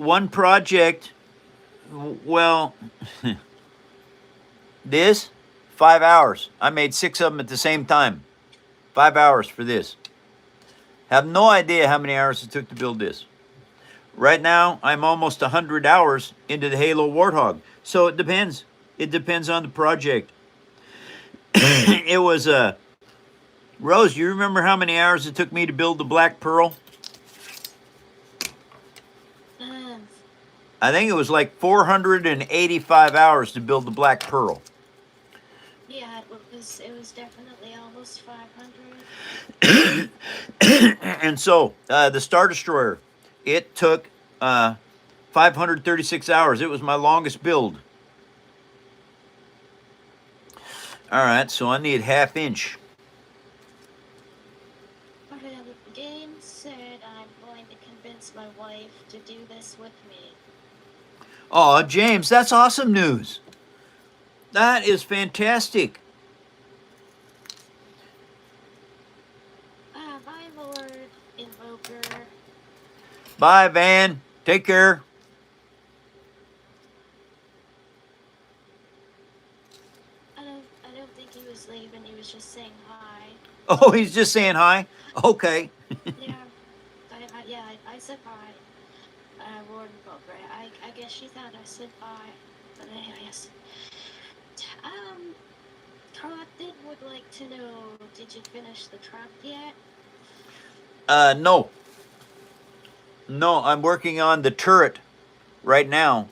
One project, well, this, 5 hours. I made 6 of them at the same time. 5 hours for this. Have no idea how many hours it took to build this. Right now, I'm almost 100 hours into the Halo Warthog. So it depends. It depends on the project. It was Rose, you remember how many hours it took me to build the Black Pearl? I think it was like 485 hours to build the Black Pearl. Yeah, it was definitely almost 500. And so, the Star Destroyer, it took 536 hours. It was my longest build. All right, so I need 1/2 inch. Okay, the game said I'm going to Oh, James, that's awesome news. That is fantastic. Bye, Lord Invoker. Bye, Van. Take care. I don't think he was leaving. He was just saying hi. Oh, he's just saying hi. Okay. Yeah, I said hi. Lord Invoker. I guess she thought I said bye. But anyways, Carlton would like to know, did you finish the truck yet? No. No, I'm working on the turret right now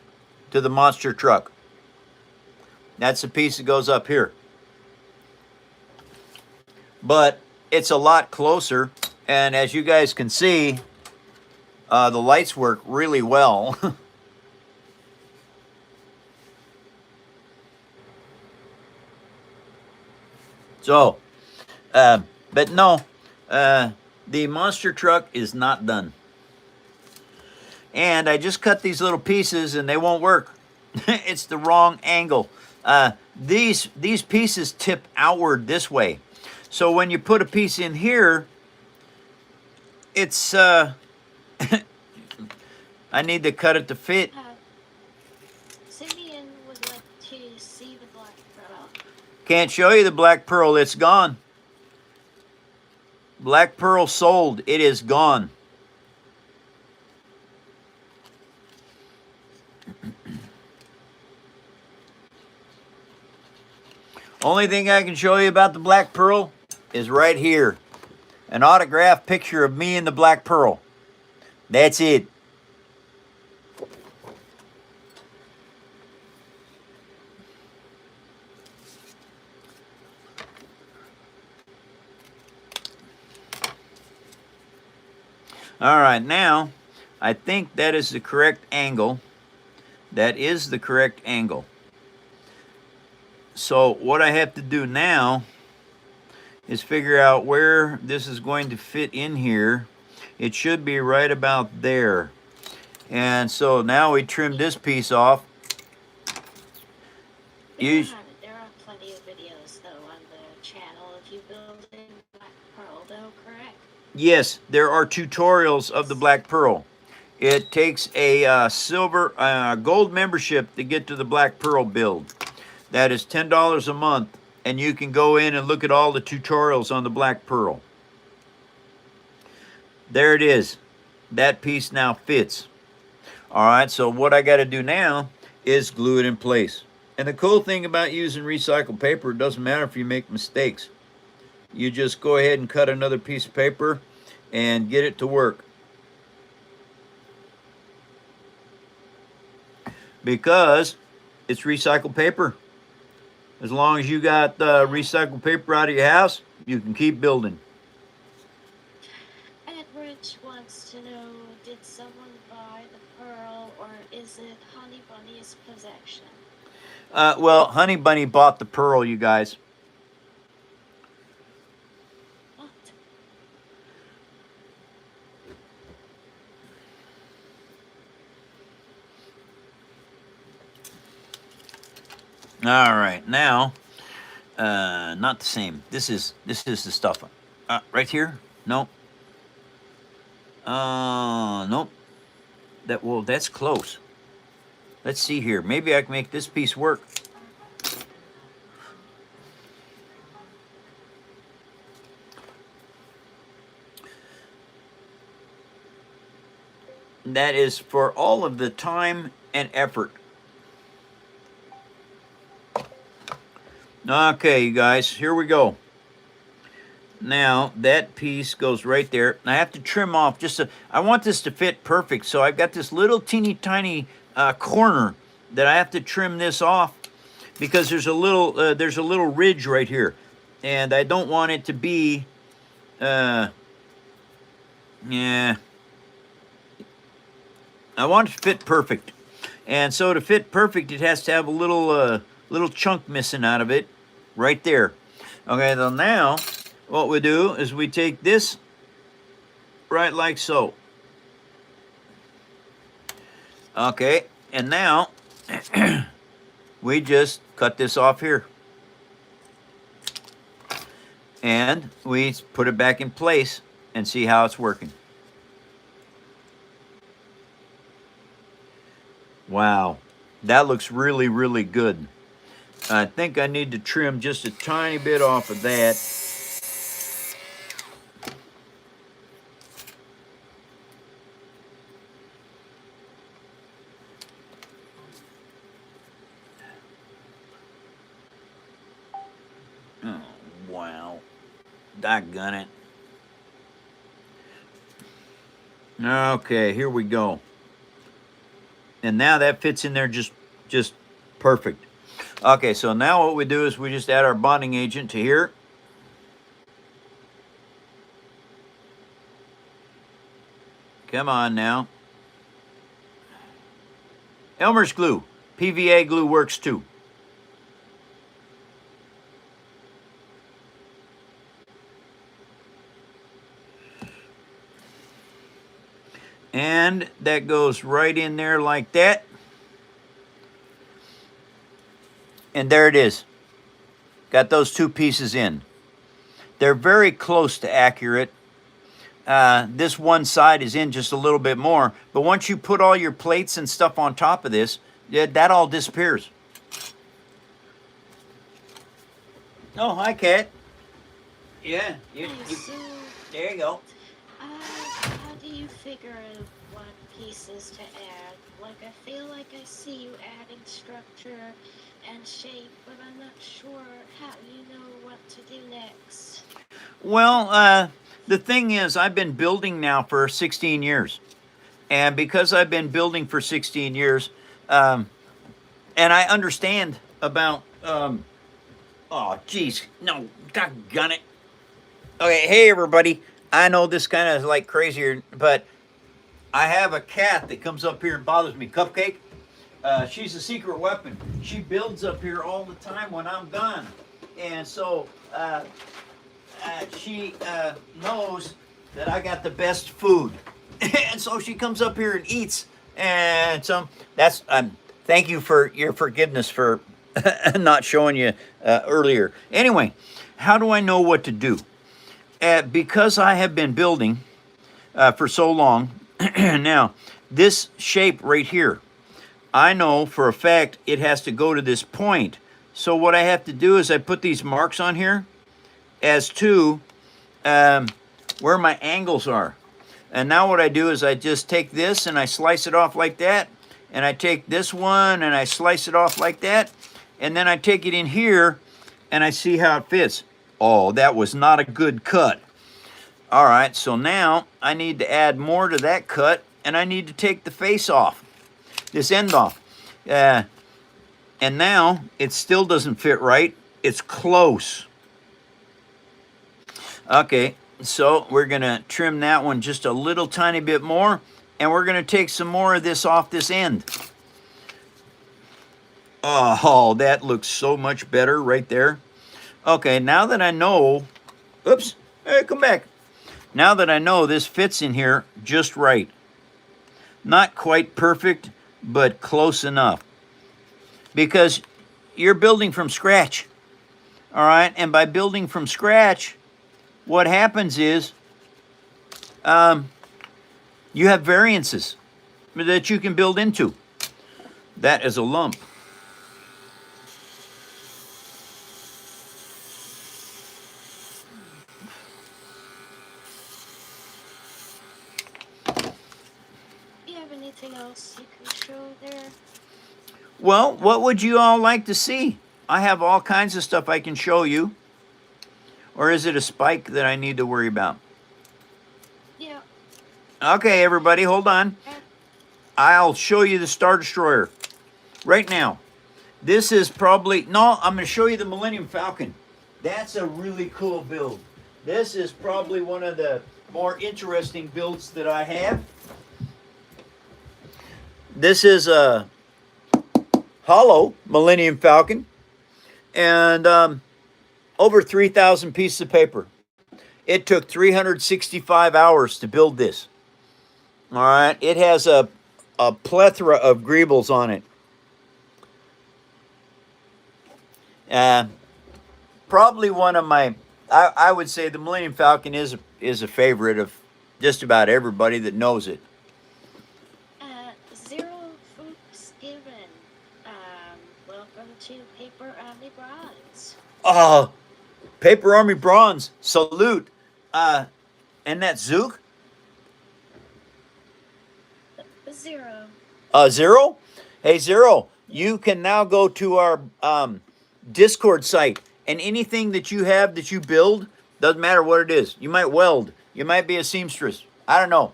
to the monster truck. That's the piece that goes up here. But it's a lot closer, and as you guys can see, the lights work really well. So, but no, the monster truck is not done. And I just cut these little pieces and they won't work. It's the wrong angle. These pieces tip outward this way. So when you put a piece in here, it's I need to cut it to fit. Simeon would like to see the black pearl. Can't show you the black pearl, it's gone. Black pearl sold, it is gone. Only thing I can show you about the black pearl is right here. An autographed picture of me and the black pearl. That's it. All right, now I think that is the correct angle. That is the correct angle. So what I have to do now is figure out where this is going to fit in here. It should be right about there. And so now we trim this piece off. There are plenty of videos though on the channel of you building black pearl though, correct? Yes, there are tutorials of the black pearl. It takes a gold membership to get to the black pearl build. That is $10 a month, and you can go in and look at all the tutorials on the black pearl. There it is. That piece now fits. All right, so what I got to do now is glue it in place. And the cool thing about using recycled paper, it doesn't matter if you make mistakes. You just go ahead and cut another piece of paper and get it to work. Because it's recycled paper. As long as you got recycled paper out of your house, you can keep building. Edward wants to know, did someone buy the pearl or is it Honey Bunny's possession? Well, Honey Bunny bought the pearl, you guys. What? All right, now, not the same. This is the stuff. Right here? No. Nope. That's close. Let's see here. Maybe I can make this piece work. That is for all of the time and effort. Okay, you guys, here we go. Now, that piece goes right there. I have to trim off I want this to fit perfect, so I've got this little teeny tiny corner that I have to trim this off because there's a little ridge right here, and I don't want it to be, yeah. I want it to fit perfect, and so to fit perfect, it has to have a little chunk missing out of it, right there. Okay, so now what we do is we take this right like so. Okay, And now we just cut this off here. And we put it back in place and see how it's working. Wow, that looks really, really good. I think I need to trim just a tiny bit off of that. Oh, wow. Doggone it. Okay, here we go. And now that fits in there just perfect. Okay, so now what we do is we just add our bonding agent to here. Come on now. Elmer's glue. PVA glue works too. And that goes right in there like that. And there it is. Got those two pieces in. They're very close to accurate. This one side is in just a little bit more. But once you put all your plates and stuff on top of this, that all disappears. Oh, hi, Kat. Yeah, there you go. How do you figure out what pieces to add? Like, I feel like I see you adding structure and shape, but I'm not sure how you know what to do next. Well, the thing is, I've been building now for 16 years. And because I've been building for 16 years, and I understand about, oh, geez, no, doggone it. Okay, hey, everybody. I know this kind of is like crazier, but I have a cat that comes up here and bothers me. Cupcake. She's a secret weapon. She builds up here all the time when I'm gone. And so she knows that I got the best food. And so she comes up here and eats. And so that's, thank you for your forgiveness for not showing you earlier. Anyway, how do I know what to do? Because I have been building for so long, now, this shape right here, I know for a fact it has to go to this point. So what I have to do is I put these marks on here as to where my angles are. And now what I do is I just take this and I slice it off like that. And I take this one and I slice it off like that. And then I take it in here and I see how it fits. Oh, that was not a good cut. All right, so now I need to add more to that cut, and I need to take the face off, this end off. And now it still doesn't fit right. It's close. Okay, so we're going to trim that one just a little tiny bit more, and we're going to take some more of this off this end. Oh, that looks so much better right there. Okay, now that I know, oops, hey, come back. Now that I know this fits in here just right. Not quite perfect, but close enough. Because you're building from scratch. All right, and by building from scratch, what happens is you have variances that you can build into. That is a lump. Anything else you can show there? Well, what would you all like to see? I have all kinds of stuff I can show you. Or is it a spike that I need to worry about? Yeah. Okay, everybody, hold on. I'll show you the Star Destroyer right now. This is probably, no, I'm going to show you the Millennium Falcon. That's a really cool build. This is probably one of the more interesting builds that I have. This is a hollow Millennium Falcon and over 3,000 pieces of paper. It took 365 hours to build this. All right, it has a a plethora of greebles on it. Uh, Probably one of my, I would say the Millennium Falcon is a favorite of just about everybody that knows it. Zero Fuchs Given. Welcome to Paper Army Bronze. Oh, Paper Army Bronze, salute. And that Zook? Zero. Zero? Hey, Zero, you can now go to our Discord site, and anything that you have that you build, doesn't matter what it is. You might weld, you might be a seamstress. I don't know.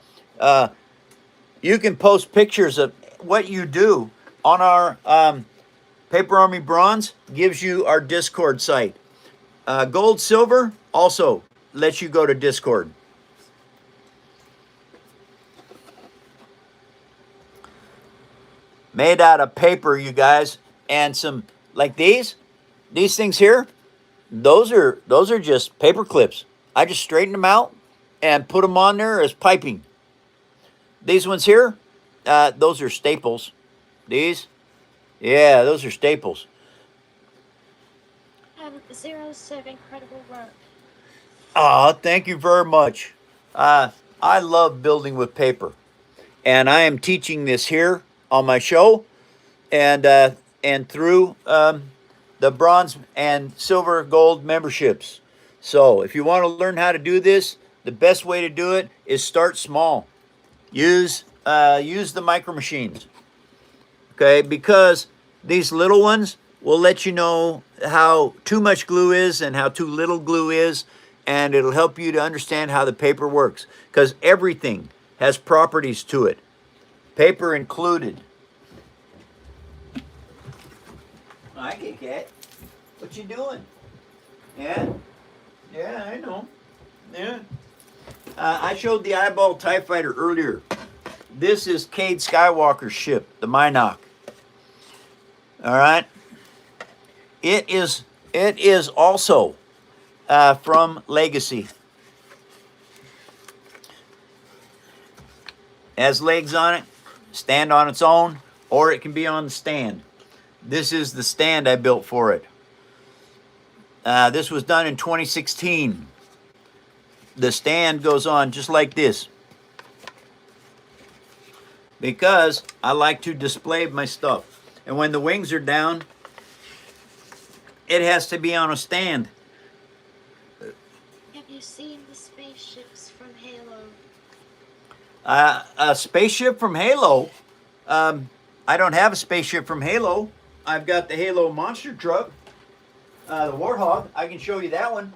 You can post pictures of what you do on our Paper Army Bronze, gives you our Discord site. Gold, silver also lets you go to Discord. Made out of paper, you guys, and some like these things here. Those are just paper clips. I just straighten them out and put them on there as piping. These ones here, those are staples. These, yeah, those are staples. Zero said incredible work. Oh, thank you very much. I love building with paper, and I am teaching this here on my show, and through the bronze and silver gold memberships. So if you want to learn how to do this, the best way to do it is start small. Use the micro machines. Okay, because these little ones will let you know how too much glue is and how too little glue is, and it'll help you to understand how the paper works, because everything has properties to it, paper included. Hi, Kit Kat. What you doing? Yeah? Yeah, I know. Yeah. I showed the eyeball TIE fighter earlier. This is Cade Skywalker's ship, the Minok. All right. It is also from Legacy. Has legs on it, stand on its own, or it can be on the stand. This is the stand I built for it. This was done in 2016. The stand goes on just like this, because I like to display my stuff. And when the wings are down, it has to be on a stand. Have you seen the spaceships from Halo? A spaceship from Halo? I don't have a spaceship from Halo. I've got the Halo monster truck, the Warthog. I can show you that one.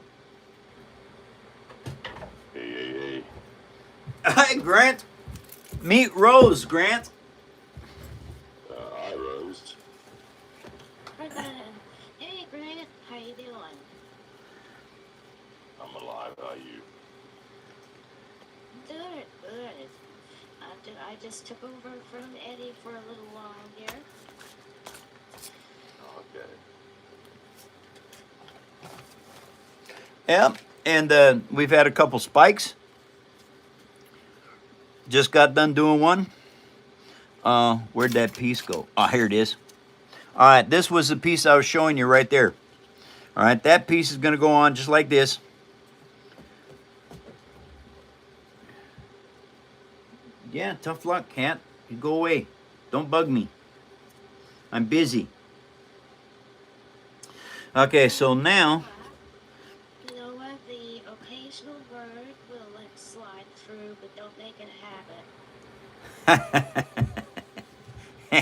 Hey. Hi, Grant. Meet Rose, Grant. Hi, Rose. Hey, Grant. How you doing? I'm alive. How are you? Good. I just took over from Eddie for a little while here. Okay. Yeah, and we've had a couple spikes. Just got done doing one. Where'd that piece go? Oh, here it is. All right, this was the piece I was showing you right there. All right, that piece is going to go on just like this. Yeah, tough luck, cat. You go away. Don't bug me. I'm busy. Okay, so now... You know what? The occasional word will let slide through, but don't make it a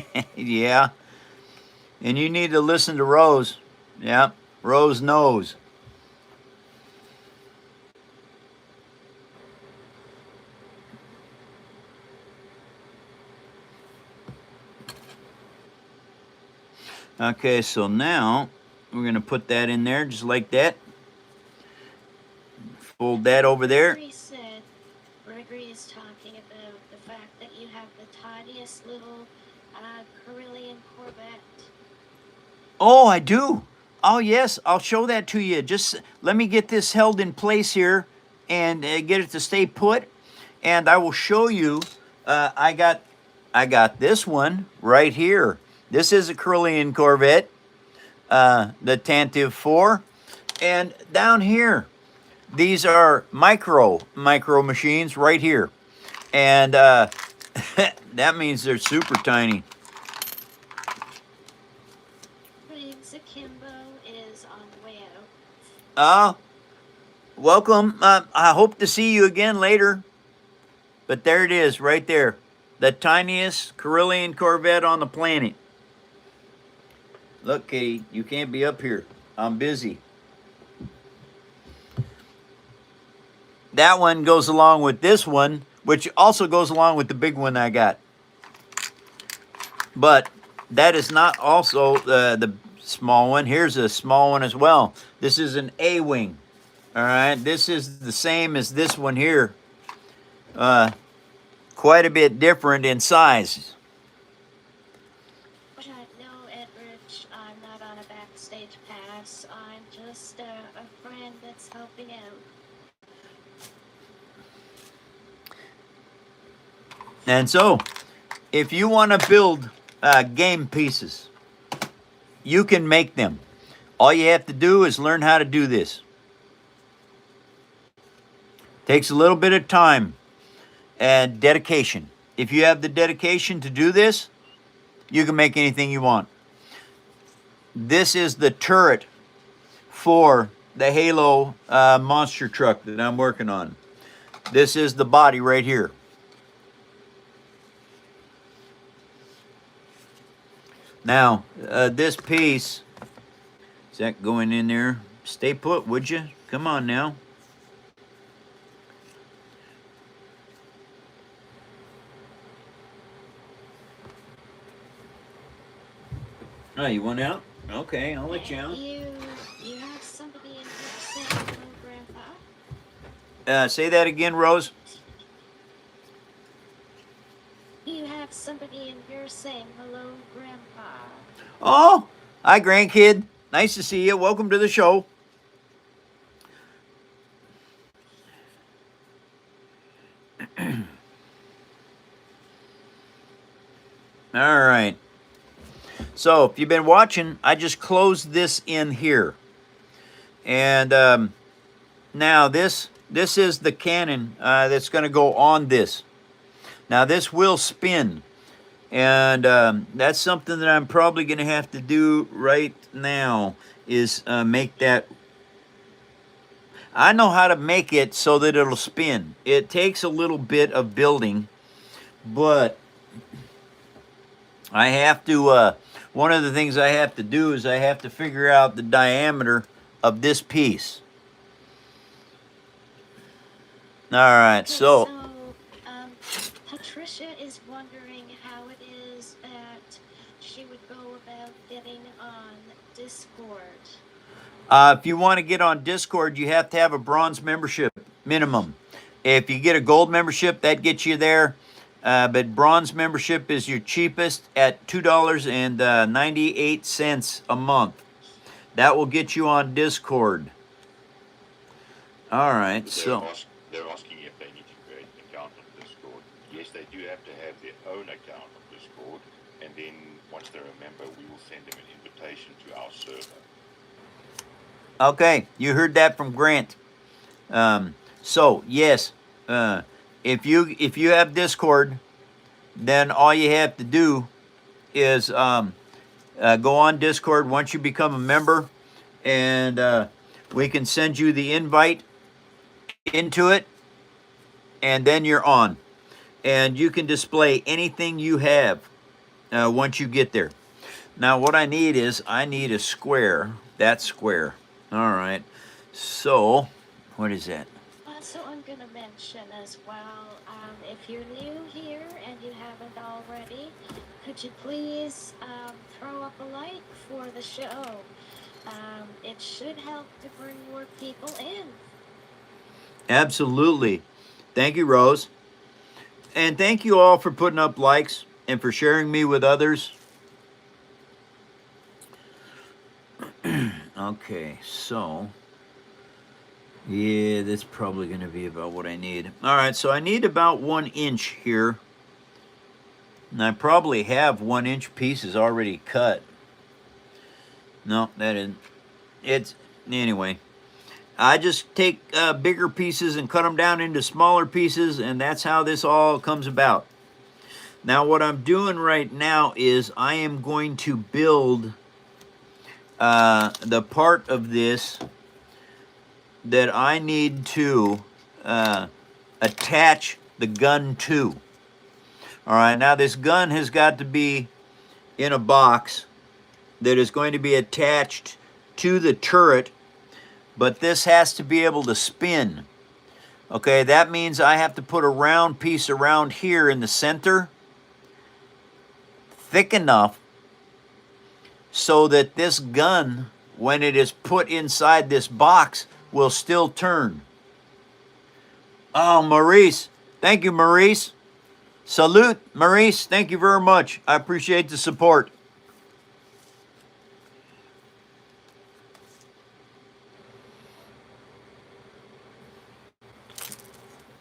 habit. Yeah. And you need to listen to Rose. Yeah, Rose knows. Okay, so now we're going to put that in there just like that. Fold that over there. Gregory is talking about the fact that you have the tiniest little Carillion Corvette. Oh, I do. Oh, yes, I'll show that to you. Just let me get this held in place here and get it to stay put. And I will show you. I got I got this one right here. This is a Carillion Corvette, the Tantive 4. And down here, these are micro machines right here. And that means they're super tiny. Briggs Akimbo is on the way out. Welcome. I hope to see you again later. But there it is, right there. The tiniest Carillion Corvette on the planet. Look, Katie, you can't be up here. I'm busy. That one goes along with this one, which also goes along with the big one I got. But that is not also the small one. Here's a small one as well. This is an A-wing. All right, this is the same as this one here. Quite a bit different in size. No, Edward, I'm not on a backstage pass. I'm just a friend that's helping out. And so, if you want to build game pieces, you can make them. All you have to do is learn how to do this. Takes a little bit of time and dedication. If you have the dedication to do this, you can make anything you want. This is the turret for the Halo monster truck that I'm working on. This is the body right here. Now, this piece, is that going in there? Stay put, would you? Come on now. Oh, you want out? Okay, I'll let you out. You have somebody in here saying hello, Grandpa? Say that again, Rose. You have somebody in here saying hello, Grandpa. Oh, hi, grandkid. Nice to see you. Welcome to the show. All right. So, if you've been watching, I just closed this in here. And now this is the cannon that's going to go on this. Now, this will spin. And that's something that I'm probably going to have to do right now is make that. I know how to make it so that it'll spin. It takes a little bit of building, but I have to, one of the things I have to do is I have to figure out the diameter of this piece. All right, Okay, so Patricia is wondering how it is that she would go about getting on Discord. if you want to get on Discord, you have to have a bronze membership minimum. If you get a gold membership, that gets you there. But bronze membership is your cheapest at $2.98 a month. That will get you on Discord. All right, so They're asking if they need to create an account on Discord. Yes, they do have to have their own account on Discord, and then once they're a member, we will send them an invitation to our server. okay, you heard that from Grant. So yes, if you have Discord, then all you have to do is go on Discord once you become a member, and we can send you the invite into it, and then you're on. And you can display anything you have once you get there. Now what I need is, I need a square. That square. All right. So, what is that? Also, I'm going to mention as well, if you're new here and you haven't already, could you please throw up a like for the show? It should help to bring more people in. Absolutely. Thank you, Rose. And thank you all for putting up likes and for sharing me with others. Okay, so yeah, that's probably going to be about what I need. All right, so I need about 1 inch here. And I probably have 1-inch pieces already cut. No, that isn't. It's, anyway. I just take bigger pieces and cut them down into smaller pieces, and that's how this all comes about. Now what I'm doing right now is I am going to build the part of this that I need to attach the gun to. All right, now this gun has got to be in a box that is going to be attached to the turret, but this has to be able to spin. Okay, that means I have to put a round piece around here in the center, thick enough so that this gun, when it is put inside this box, will still turn. Oh, Maurice. Thank you, Maurice. Salute, Maurice. Thank you very much. I appreciate the support.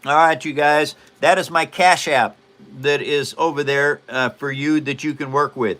All right, you guys. That is my Cash App that is over there for you that you can work with.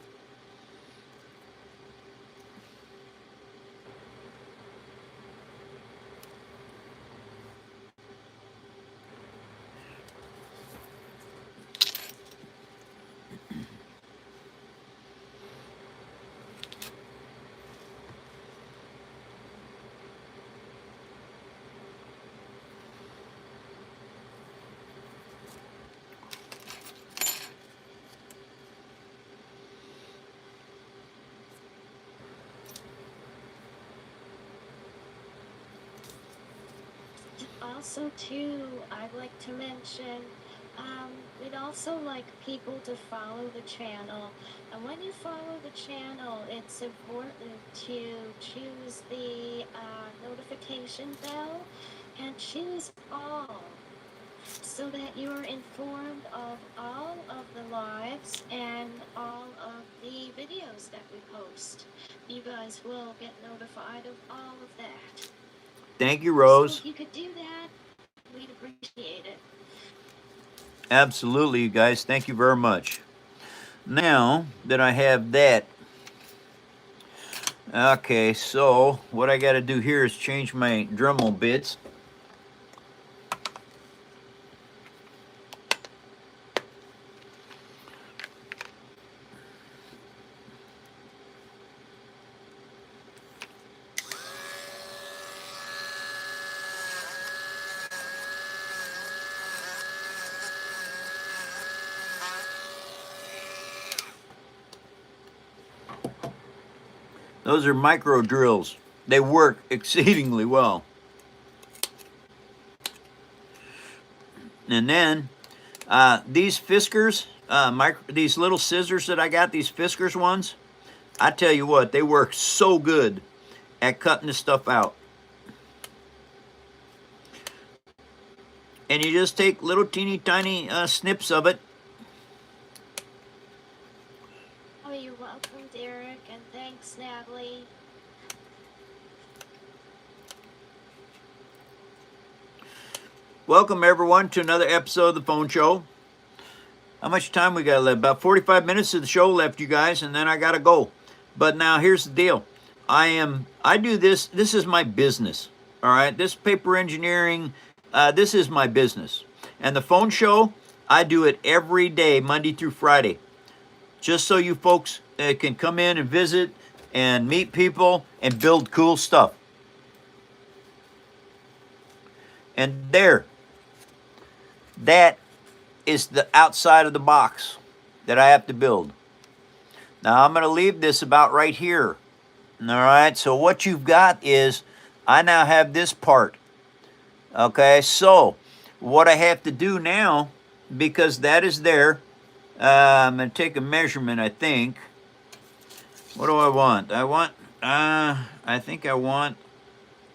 Also, too, I'd like to mention, we'd also like people to follow the channel. And when you follow the channel, it's important to choose the notification bell and choose all, so that you're informed of all of the lives and all of the videos that we post. You guys will get notified of all of that. Thank you, Rose. So if you could do that, we'd appreciate it. Absolutely, you guys. Thank you very much. Now that I have that, okay, so what I got to do here is change my Dremel bits. Those are micro drills. They work exceedingly well. And then these Fiskars, these little scissors that I got, these Fiskars ones, I tell you what, they work so good at cutting this stuff out. And you just take little teeny tiny snips of it. Oh, you're welcome, Derek, and thanks, Natalie. Welcome, everyone, to another episode of The Phone Show. How much time we got left? About 45 minutes of the show left, you guys, and then I got to go. But now, here's the deal. I do this. This is my business, all right? This paper engineering, this is my business. And the phone show, I do it every day, Monday through Friday, just so you folks can come in and visit and meet people and build cool stuff. And there, that is the outside of the box that I have to build. Now I'm going to leave this about right here. All right, so what you've got is I now have this part. Okay, so what I have to do now, because that is there, I'm going to take a measurement, I think. What do I want? I think I want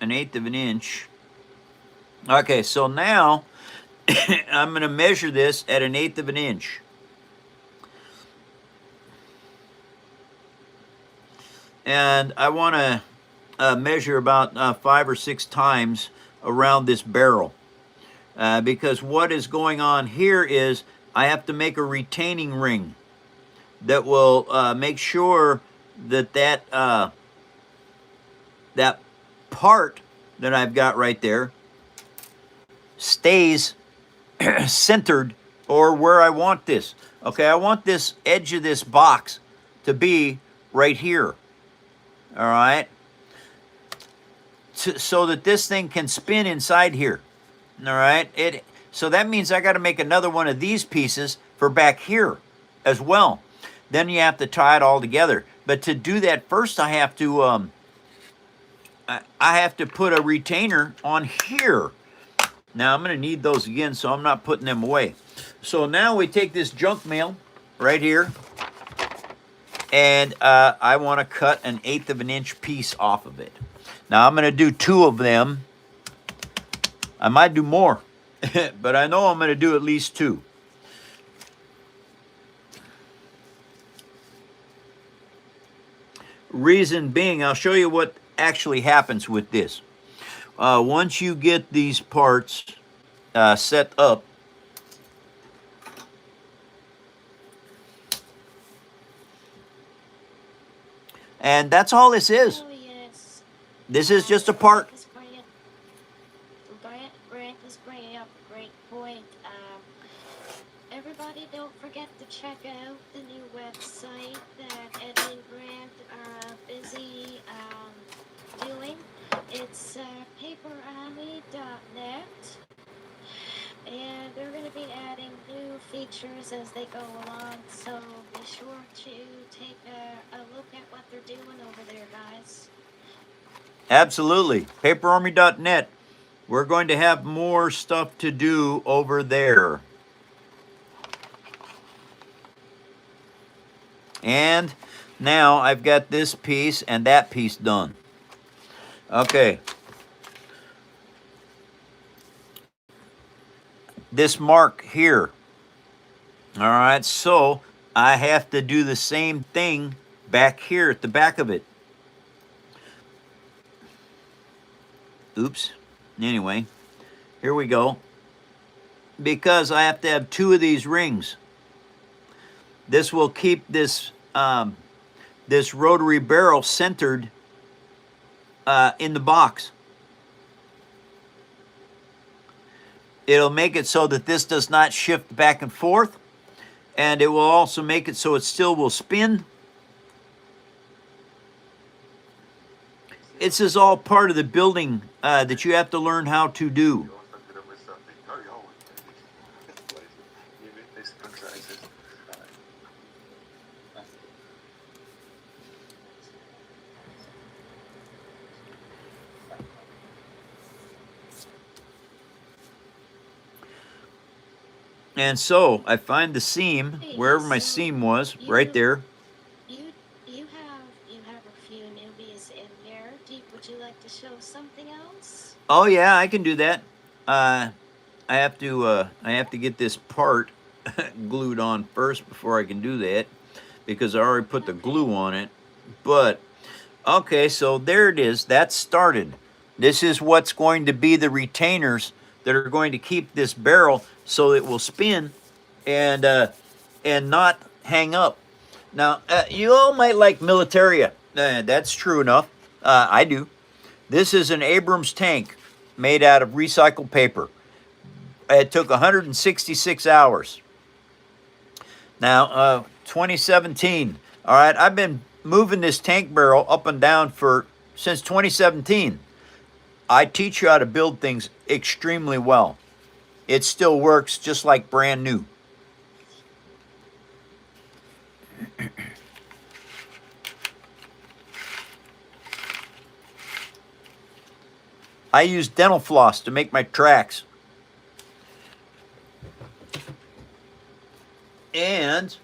1/8 of an inch. Okay, so now I'm going to measure this at 1/8 of an inch. And I want to measure about 5 or 6 times around this barrel. Because what is going on here is I have to make a retaining ring that will make sure that that part that I've got right there stays centered or where I want this. Okay, I want this edge of this box to be right here. All right, so that this thing can spin inside here. All right, so that means I got to make another one of these pieces for back here as well. Then you have to tie it all together. But to do that, first I have to put a retainer on here. Now I'm going to need those again, so I'm not putting them away. So now we take this junk mail right here, and I want to cut an 1/8 of an inch piece off of it. Now I'm going to do 2 of them. I might do more, but I know I'm going to do at least 2. Reason being, I'll show you what actually happens with this. Once you get these parts set up, and that's all this is. Oh, yes. This is just a part. Grant is bringing up a great point. Everybody don't forget to check out the new website that Eddie and Grant are busy doing. It's paperarmy.net, and they're going to be adding new features as they go along, so be sure to take a look at what they're doing over there, guys. Absolutely. Paperarmy.net. We're going to have more stuff to do over there. And now I've got this piece and that piece done. Okay. This mark here. All right, so I have to do the same thing back here at the back of it. Oops. Anyway, here we go. Because I have to have 2 of these rings. This will keep this this rotary barrel centered in the box. It'll make it so that this does not shift back and forth, and it will also make it so it still will spin. This is all part of the building that you have to learn how to do. And so I find the seam, wherever my seam was, right there. You have a few newbies in here. Would you like to show something else? Oh yeah, I can do that. I have to get this part glued on first before I can do that, because I already put the glue on it. But okay, so there it is. That's started. This is what's going to be the retainers that are going to keep this barrel so it will spin and not hang up. Now, you all might like Militaria. That's true enough. I do. This is an Abrams tank made out of recycled paper. It took 166 hours. Now, 2017. All right, I've been moving this tank barrel up and down since 2017. I teach you how to build things extremely well. It still works just like brand new. I use dental floss to make my tracks. And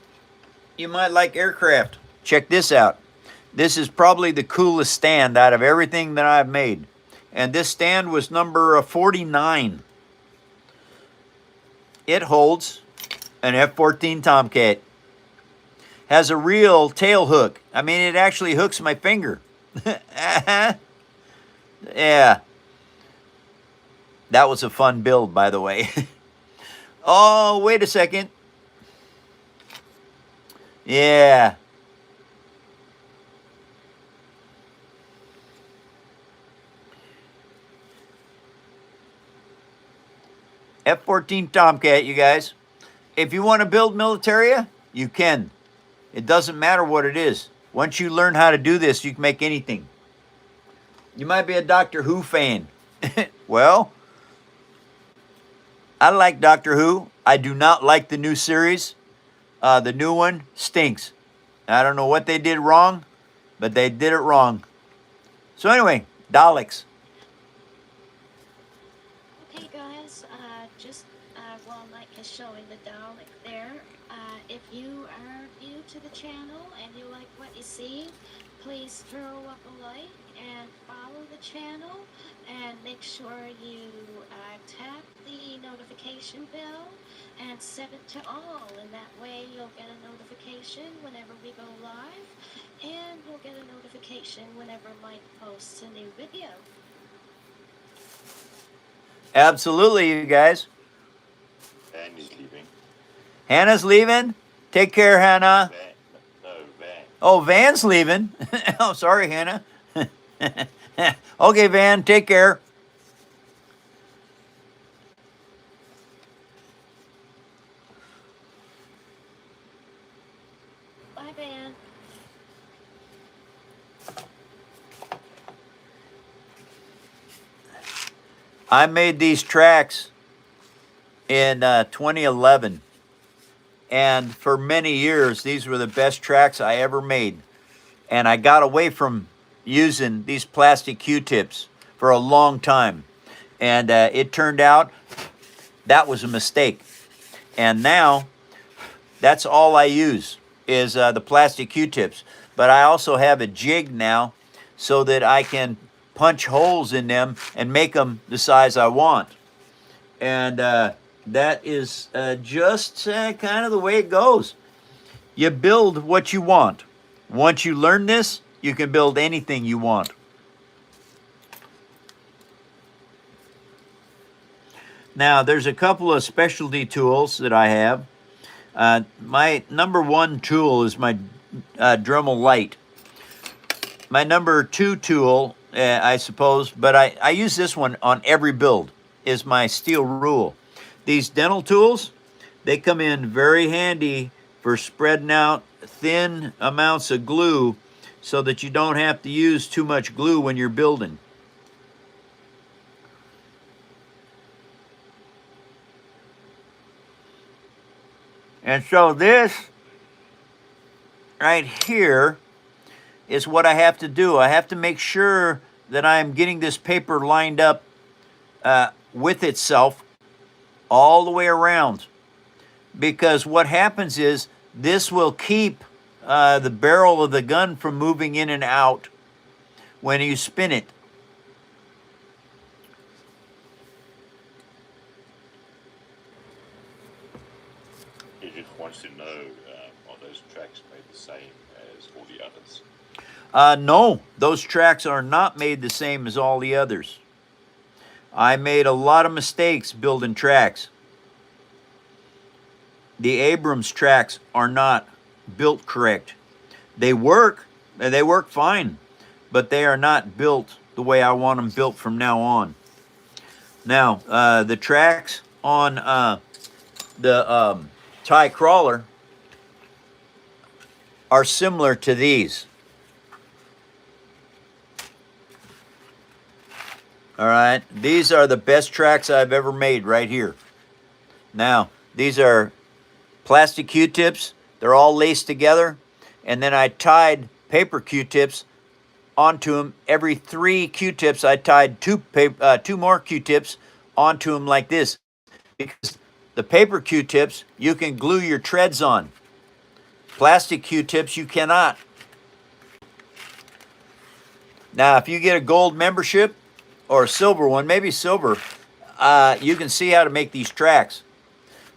you might like aircraft. Check this out. This is probably the coolest stand out of everything that I've made. And this stand was number 49. It holds an F-14 Tomcat. Has a real tail hook. I mean, it actually hooks my finger. Yeah. That was a fun build, by the way. Oh, wait a second. Yeah. F-14 Tomcat, you guys. If you want to build Militaria, you can. It doesn't matter what it is. Once you learn how to do this, you can make anything. You might be a Doctor Who fan. Well, I like Doctor Who. I do not like the new series. The new one stinks. I don't know what they did wrong, but they did it wrong. So anyway, Daleks. Okay, guys, just while Mike is showing the Dalek there, if you are new to the channel and you like what you see, please throw up a like and follow the channel, and make sure you tap the notification bell and set it to all, and that way you'll get a notification whenever we go live, and you'll get a notification whenever Mike posts a new video. Absolutely, you guys. Van is leaving. Hannah's leaving. Take care, Hannah. Van. No, Van. Oh, Van's leaving. Oh, sorry, Hannah. Okay, Van, take care. Bye, Van. I made these tracks in 2011. And for many years, these were the best tracks I ever made. And I got away from using these plastic Q-tips for a long time. And it turned out that was a mistake. And now, that's all I use is the plastic Q-tips. But I also have a jig now so that I can punch holes in them and make them the size I want. And that is just kind of the way it goes. You build what you want. Once you learn this, you can build anything you want. Now, there's a couple of specialty tools that I have. My number one tool is my Dremel Light. My number two tool, I suppose, but I use this one on every build, is my steel rule. These dental tools, they come in very handy for spreading out thin amounts of glue so that you don't have to use too much glue when you're building. And so this right here is what I have to do. I have to make sure that I'm getting this paper lined up with itself all the way around. Because what happens is this will keep the barrel of the gun from moving in and out when you spin it. He just wants to know, are those tracks made the same as all the others? No, those tracks are not made the same as all the others. I made a lot of mistakes building tracks. The Abrams tracks are not built correct. They work, and they work fine, but they are not built the way I want them built from now on. Now, the tracks on the tie crawler are similar to these. All right, these are the best tracks I've ever made right here. Now, these are plastic Q-tips. They're all laced together. And then I tied paper Q-tips onto them. Every 3 Q-tips, I tied two more Q-tips onto them like this. Because the paper Q-tips, you can glue your treads on. Plastic Q-tips, you cannot. Now, if you get a gold membership, or a silver one, maybe silver, you can see how to make these tracks.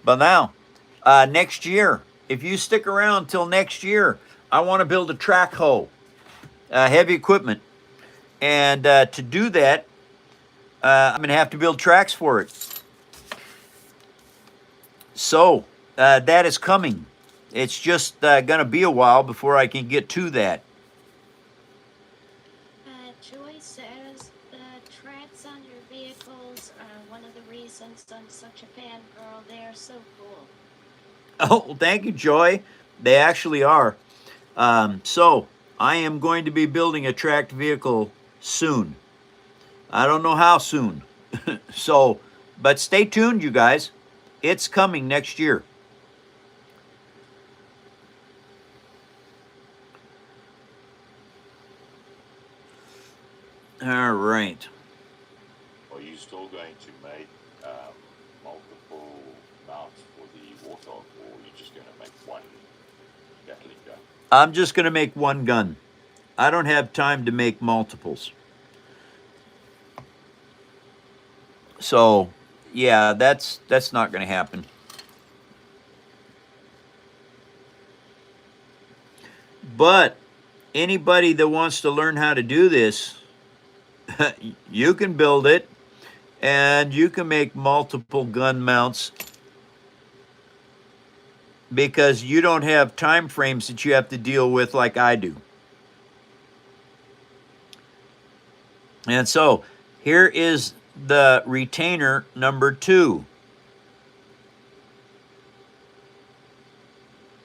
But now, next year, if you stick around till next year, I want to build a track hoe, heavy equipment. And to do that, I'm going to have to build tracks for it. So, that is coming. It's just going to be a while before I can get to that. Joy says the tracks on your vehicles are one of the reasons I'm such a fangirl. They are so cool. Oh, thank you, Joy. They actually are. So I am going to be building a tracked vehicle soon. I don't know how soon. So, but stay tuned, you guys. It's coming next year. All right. Are you still going to make multiple mounts for the Warthog, or are you just going to make one Gatling gun? I'm just going to make one gun. I don't have time to make multiples. So, yeah, that's not going to happen. But anybody that wants to learn how to do this, you can build it and you can make multiple gun mounts because you don't have time frames that you have to deal with like I do. And so here is the retainer number 2.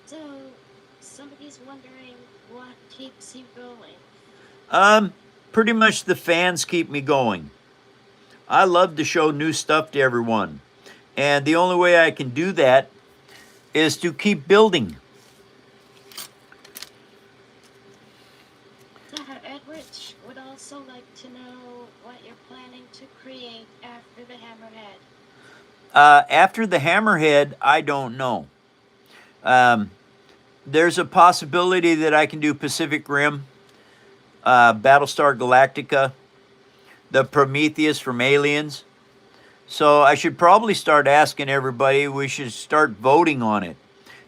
So, somebody's wondering what keeps you going. Pretty much the fans keep me going. I love to show new stuff to everyone. And the only way I can do that is to keep building. Edrich would also like to know what you're planning to create after the Hammerhead. After the Hammerhead, I don't know. There's a possibility that I can do Pacific Rim, Battlestar Galactica, the Prometheus from Aliens. So I should probably start asking everybody. We should start voting on it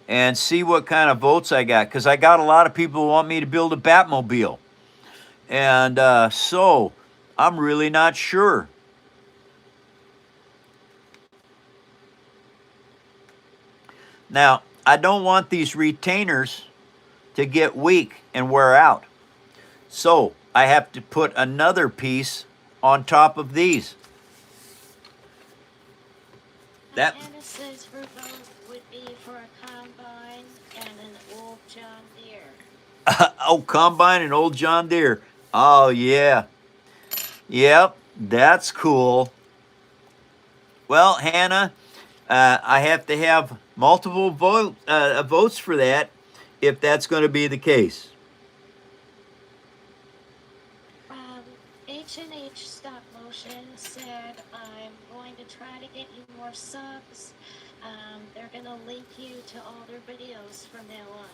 and see what kind of votes I got, because I got a lot of people who want me to build a Batmobile. And so I'm really not sure. Now, I don't want these retainers to get weak and wear out. So I have to put another piece on top of these. That Anna says her vote would be for a combine and an old John Deere. oh, combine and old John Deere. Oh yeah. Yep, that's cool. Well, Hannah, I have to have multiple votes for that if that's going to be the case. H&H Stop Motion said, I'm going to try to get you more subs. They're going to link you to all their videos from now on.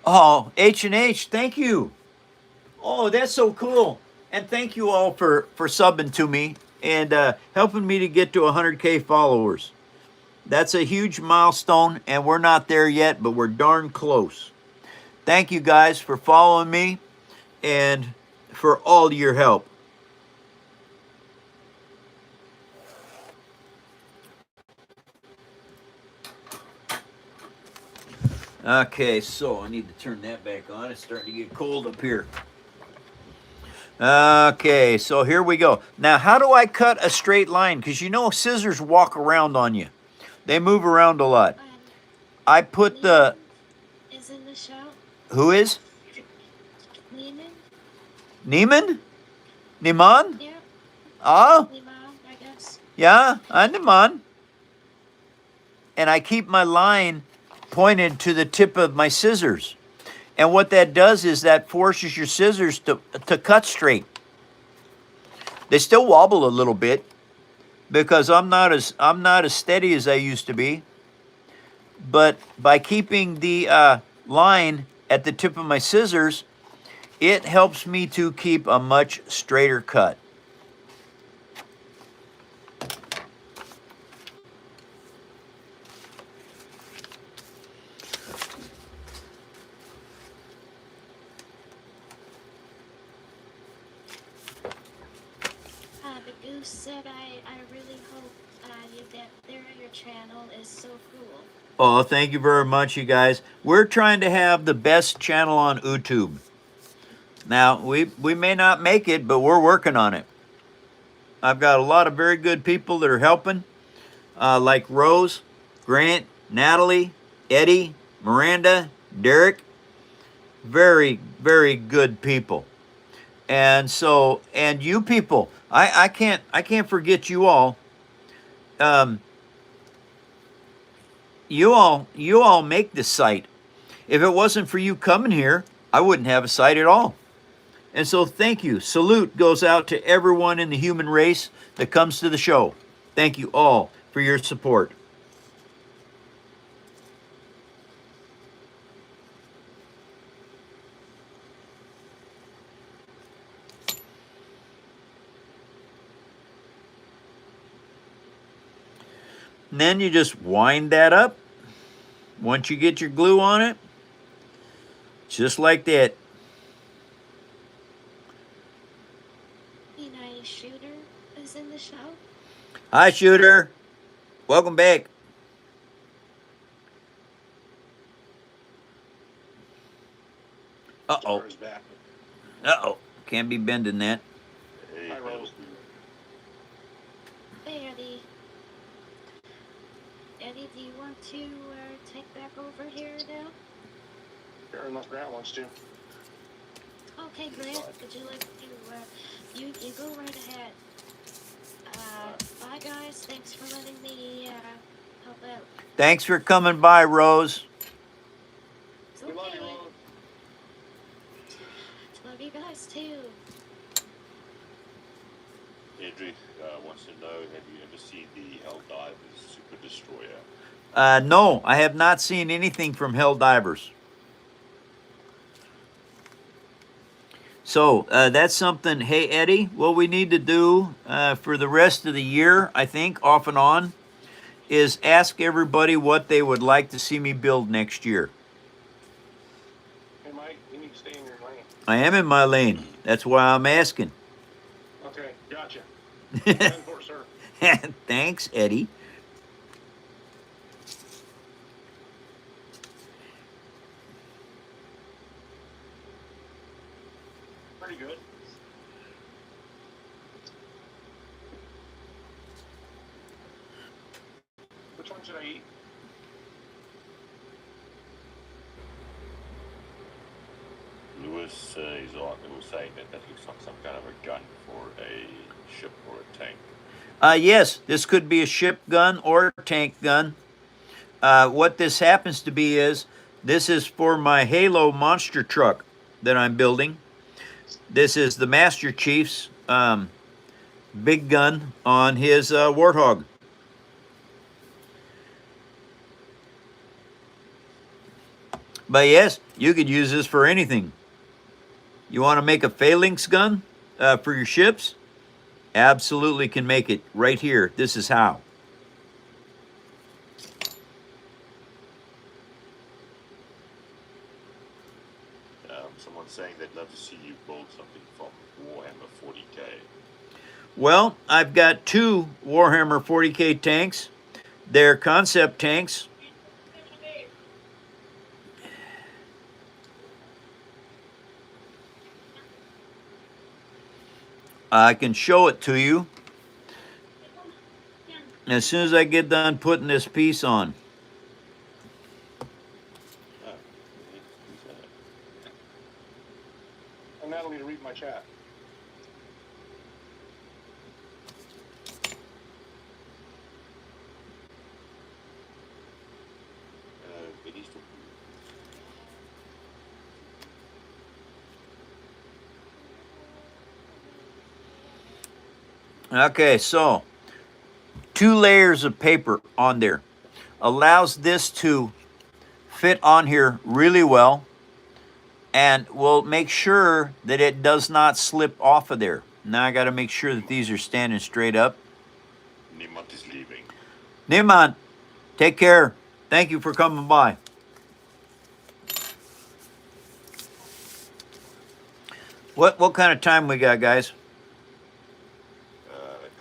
Oh, H&H, thank you. Oh, that's so cool. And thank you all for subbing to me and helping me to get to 100K followers. That's a huge milestone, and we're not there yet, but we're darn close. Thank you guys for following me and for all your help. Okay, so I need to turn that back on. It's starting to get cold up here. Okay, so here we go. Now, how do I cut a straight line? Because you know scissors walk around on you. They move around a lot. I put the... Is in the show? Who is? Neiman? Neiman? Neiman? Yeah. Ah? Neiman, I guess. Yeah, I'm Neiman. And I keep my line pointed to the tip of my scissors. And what that does is that forces your scissors to cut straight. They still wobble a little bit because I'm not as steady as I used to be. But by keeping the line at the tip of my scissors, it helps me to keep a much straighter cut. The Goose said, I really hope you get there. Your channel is so cool. Oh, thank you very much, you guys. We're trying to have the best channel on YouTube. Now, we may not make it, but we're working on it. I've got a lot of very good people that are helping, like Rose, Grant, Natalie, Eddie, Miranda, Derek. Very, very good people. And so, and you people, I can't forget you all. Um, you all make this site. If it wasn't for you coming here, I wouldn't have a site at all. And so, thank you. Salute goes out to everyone in the human race that comes to the show. Thank you all for your support. And then you just wind that up. Once you get your glue on it, just like that. United Shooter is in the show. Hi, Shooter. Welcome back. Uh-oh. Sarah's back. Uh-oh. Can't be bending that. Hey, Hi, Rose. Hey, Eddie. Eddie, do you want to take back over here now? Sure, unless Grant wants to. Okay, Grant, would you like to, you go right ahead. Bye guys, thanks for letting me, help out. Thanks for coming by, Rose. It's We love you, okay. Rose. Love you guys too. Edric wants to know, have you ever seen the Helldivers Super Destroyer? No, I have not seen anything from Helldivers. So that's something. Hey, Eddie, what we need to do for the rest of the year, I think, off and on, is ask everybody what they would like to see me build next year. Hey, Mike, you need to stay in your lane. I am in my lane. That's why I'm asking. Okay, gotcha. 10-4, sir. Thanks, Eddie. Pretty good. Which one should I eat? Lewis was saying that looks like some kind of a gun for a ship or a tank. Yes, this could be a ship gun or a tank gun. What this happens to be is, this is for my Halo monster truck that I'm building. This is the Master Chief's big gun on his Warthog. But yes, you could use this for anything. You want to make a phalanx gun for your ships? Absolutely can make it right here. This is how. Someone's saying they'd love to see you build something from Warhammer 40k. Well, I've got two Warhammer 40k tanks. They're concept tanks. I can show it to you as soon as I get done putting this piece on. And Natalie to read my chat. It is to Okay, so 2 layers of paper on there allows this to fit on here really well, and will make sure that it does not slip off of there. Now I got to make sure that these are standing straight up. Niemand is leaving. Niemand, take care. Thank you for coming by. What kind of time we got, guys?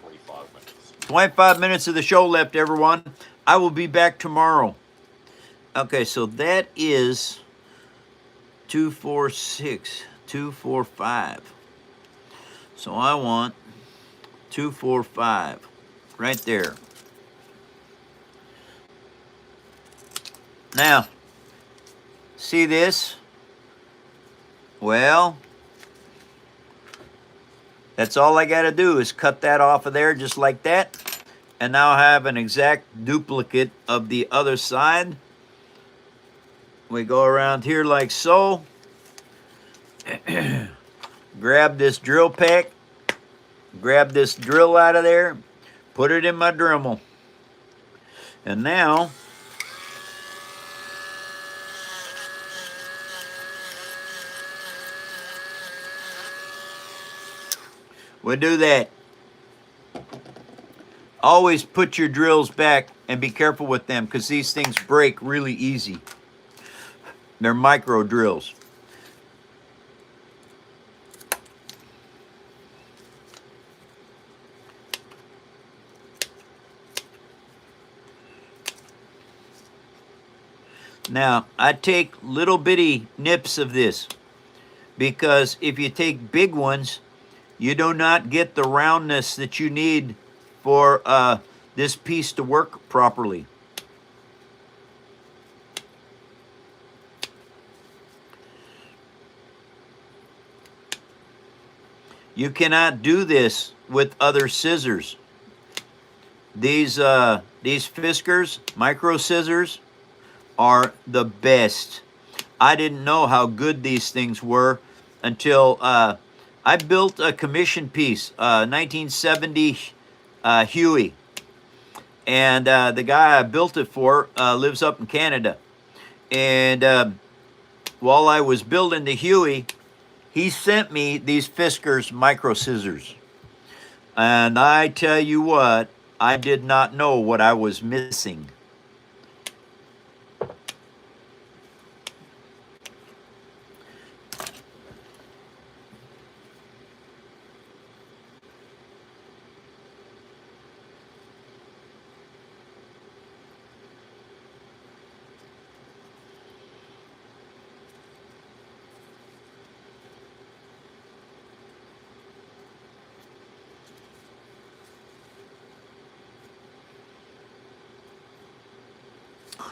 25 minutes. 25 minutes of the show left, everyone. I will be back tomorrow. Okay, so that is 246, 245. So I want 245 right there. Now, see this? Well, that's all I got to do is cut that off of there just like that. And now I have an exact duplicate of the other side. We go around here like so. Grab this drill pack. Grab this drill out of there. Put it in my Dremel. And now we do that. Always put your drills back and be careful with them because these things break really easy. They're micro drills. Now, I take little bitty nips of this because if you take big ones, you do not get the roundness that you need for this piece to work properly. You cannot do this with other scissors. These Fiskars, micro scissors, are the best. I didn't know how good these things were until I built a commission piece, 1970 Huey. And the guy I built it for lives up in Canada. And while I was building the Huey, he sent me these Fiskars micro scissors. And I tell you what, I did not know what I was missing.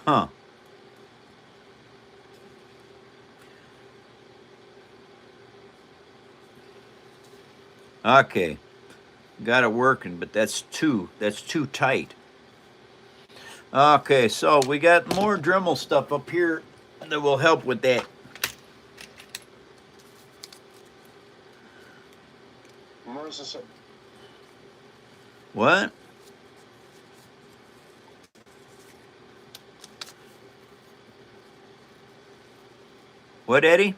Huh. Okay. Got it working, but that's too tight. Okay, so we got more Dremel stuff up here that will help with that. Marissa said, What? What, Eddie?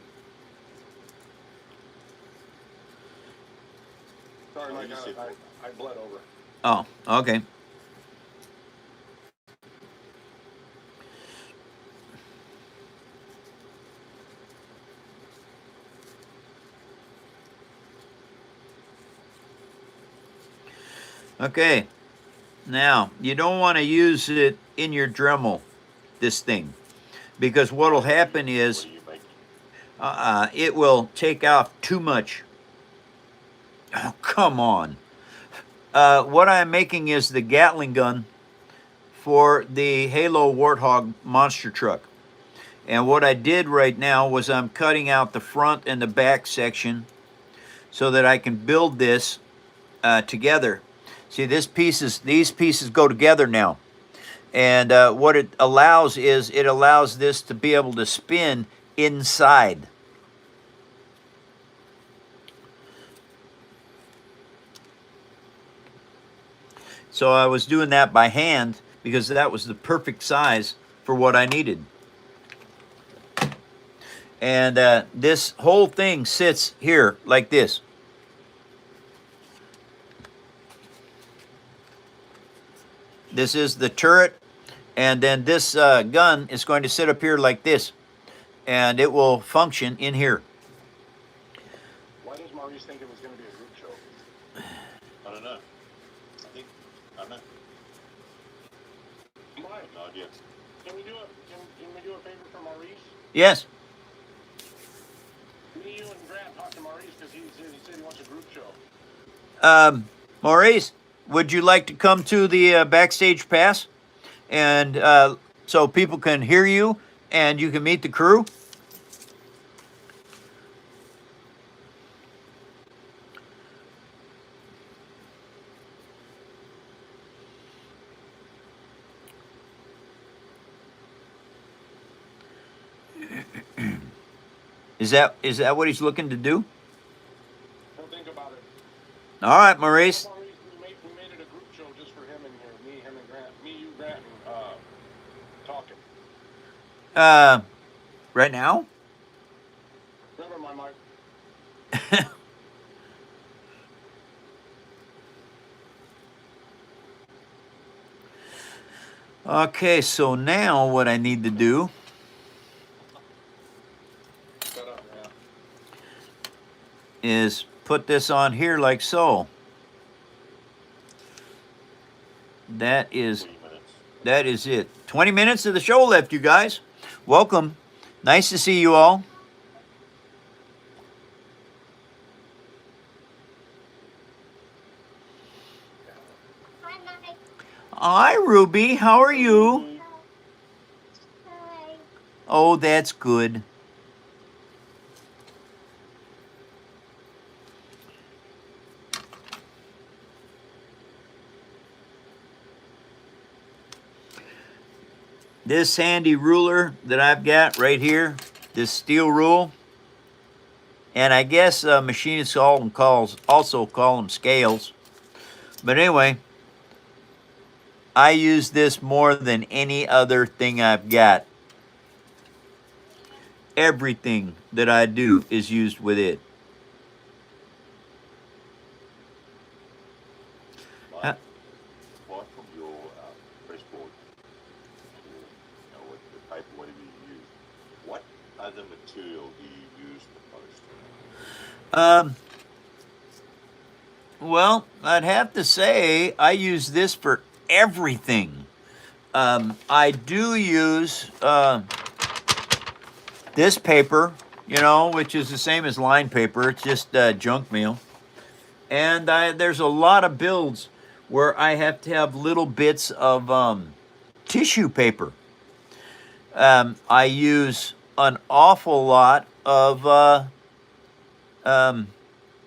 sorry, Mike, I bled over. Oh, okay. Okay. Now, you don't want to use it in your Dremel, this thing, because what will happen is What are you making? it will take off too much. Oh, come on. What I'm making is the Gatling gun for the Halo Warthog monster truck. And what I did right now was I'm cutting out the front and the back section so that I can build this together. See, these pieces go together now. And what it allows is it allows this to be able to spin inside. So I was doing that by hand because that was the perfect size for what I needed. And this whole thing sits here like this. This is the turret, and then this gun is going to sit up here like this, and it will function in here. Why does Maurice think it was going to be a group show? I don't know. I don't know. Mike, No idea. Can we do a favor for Maurice? Yes. Me, you, and Grant talk to Maurice because he said he wants a group show. Maurice, would you like to come to the backstage pass, and so people can hear you and you can meet the crew? Is that what he's looking to do? He'll think about it. All right, Maurice. Maurice, we made it a group show just for him in here. Me, him, and Grant. Me, you, Grant, and talking. Right now? Never mind, Mike. Okay, so now what I need to do Shut up, Grant. is put this on here like so. That is 3 minutes. that is it. 20 minutes of the show left, you guys. Welcome. Nice to see you all. Hi, Mike. Hi, Ruby. How are you? Hi. Oh, that's good. This handy ruler that I've got right here, this steel rule, and I guess machinists also call them scales. But anyway, I use this more than any other thing I've got. Everything that I do is used with it. Mike, apart from your press board, what the paper, whatever you use, what other material do you use the most? Well, I'd have to say I use this for everything. I do use this paper, which is the same as line paper. It's just junk mail. And there's a lot of builds where I have to have little bits of tissue paper. I use an awful lot of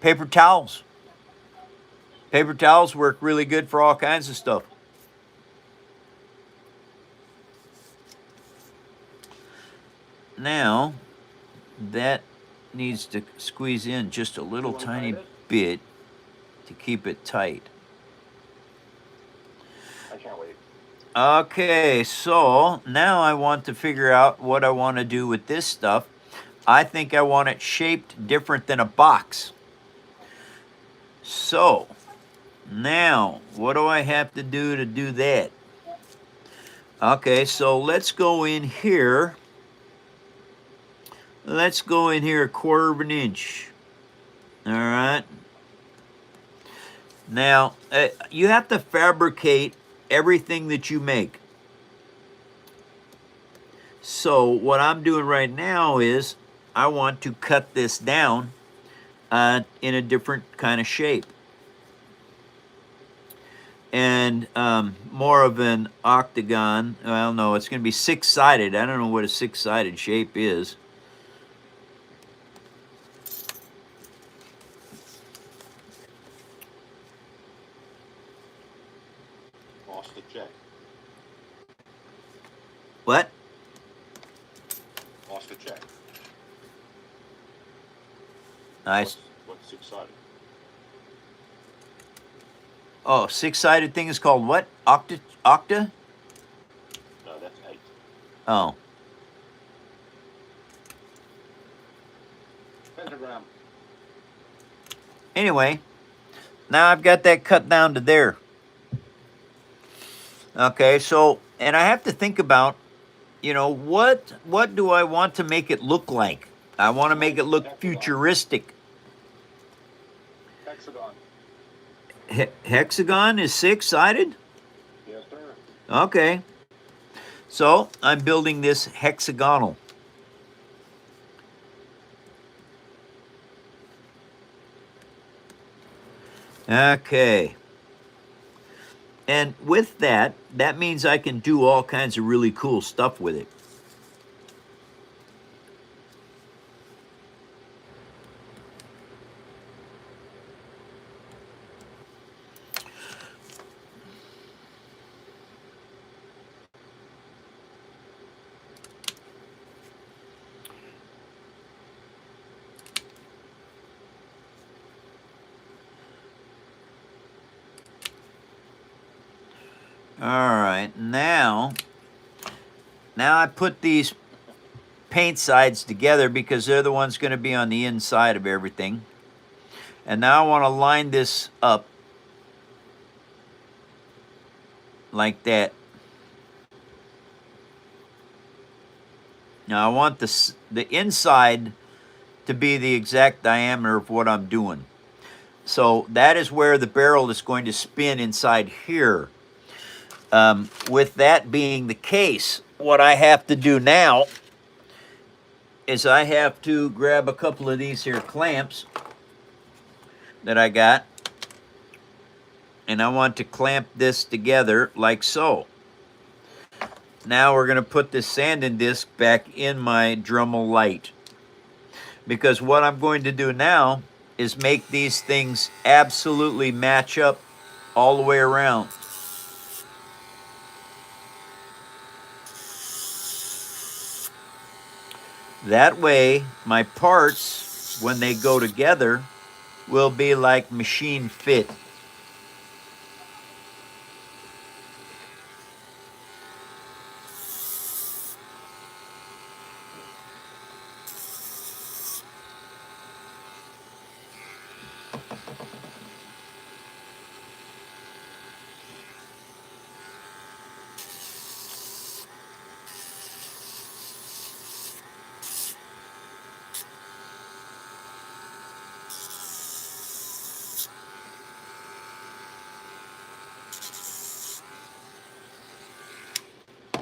paper towels. Paper towels work really good for all kinds of stuff. Now, that needs to squeeze in just a little tiny bit to keep it tight. I can't wait. Okay, so now I want to figure out what I want to do with this stuff. I think I want it shaped different than a box. So, now, what do I have to do that? Okay, so let's go in here. Let's go in here 1/4 of an inch. All right. Now, you have to fabricate everything that you make. So what I'm doing right now is I want to cut this down in a different kind of shape. And more of an octagon. Well, no, it's going to be 6-sided. I don't know what a 6-sided shape is. Master Jack. What? Master Jack. Nice. What's 6-sided? Oh, 6-sided thing is called what? Octa? No, that's 8. Oh. Pentagram. Anyway, now I've got that cut down to there. Okay, so, and I have to think about, what do I want to make it look like? I want to make it look futuristic. Hexagon. Hexagon is 6-sided? Yes, sir. Okay. So I'm building this hexagonal. Okay. And with that, that means I can do all kinds of really cool stuff with it. All right, now I put these paint sides together because they're the ones going to be on the inside of everything. And now I want to line this up like that. Now I want the inside to be the exact diameter of what I'm doing. So that is where the barrel is going to spin inside here. With that being the case, what I have to do now is I have to grab a couple of these here clamps that I got, and I want to clamp this together like so. Now we're going to put this sanding disc back in my Dremel light, because what I'm going to do now is make these things absolutely match up all the way around. That way, my parts, when they go together, will be like machine fit.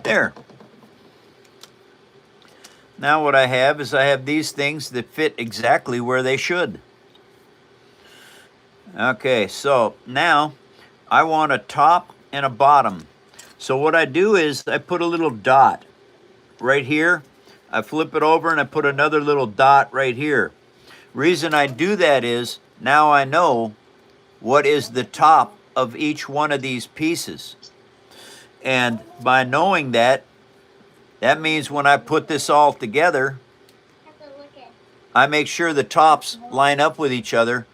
There. Now what I have is I have these things that fit exactly where they should. Okay, so now I want a top and a bottom. So what I do is I put a little dot right here. I flip it over and I put another little dot right here. Reason I do that is now I know what is the top of each one of these pieces. And by knowing that, that means when I put this all together, I make sure the tops line up with each other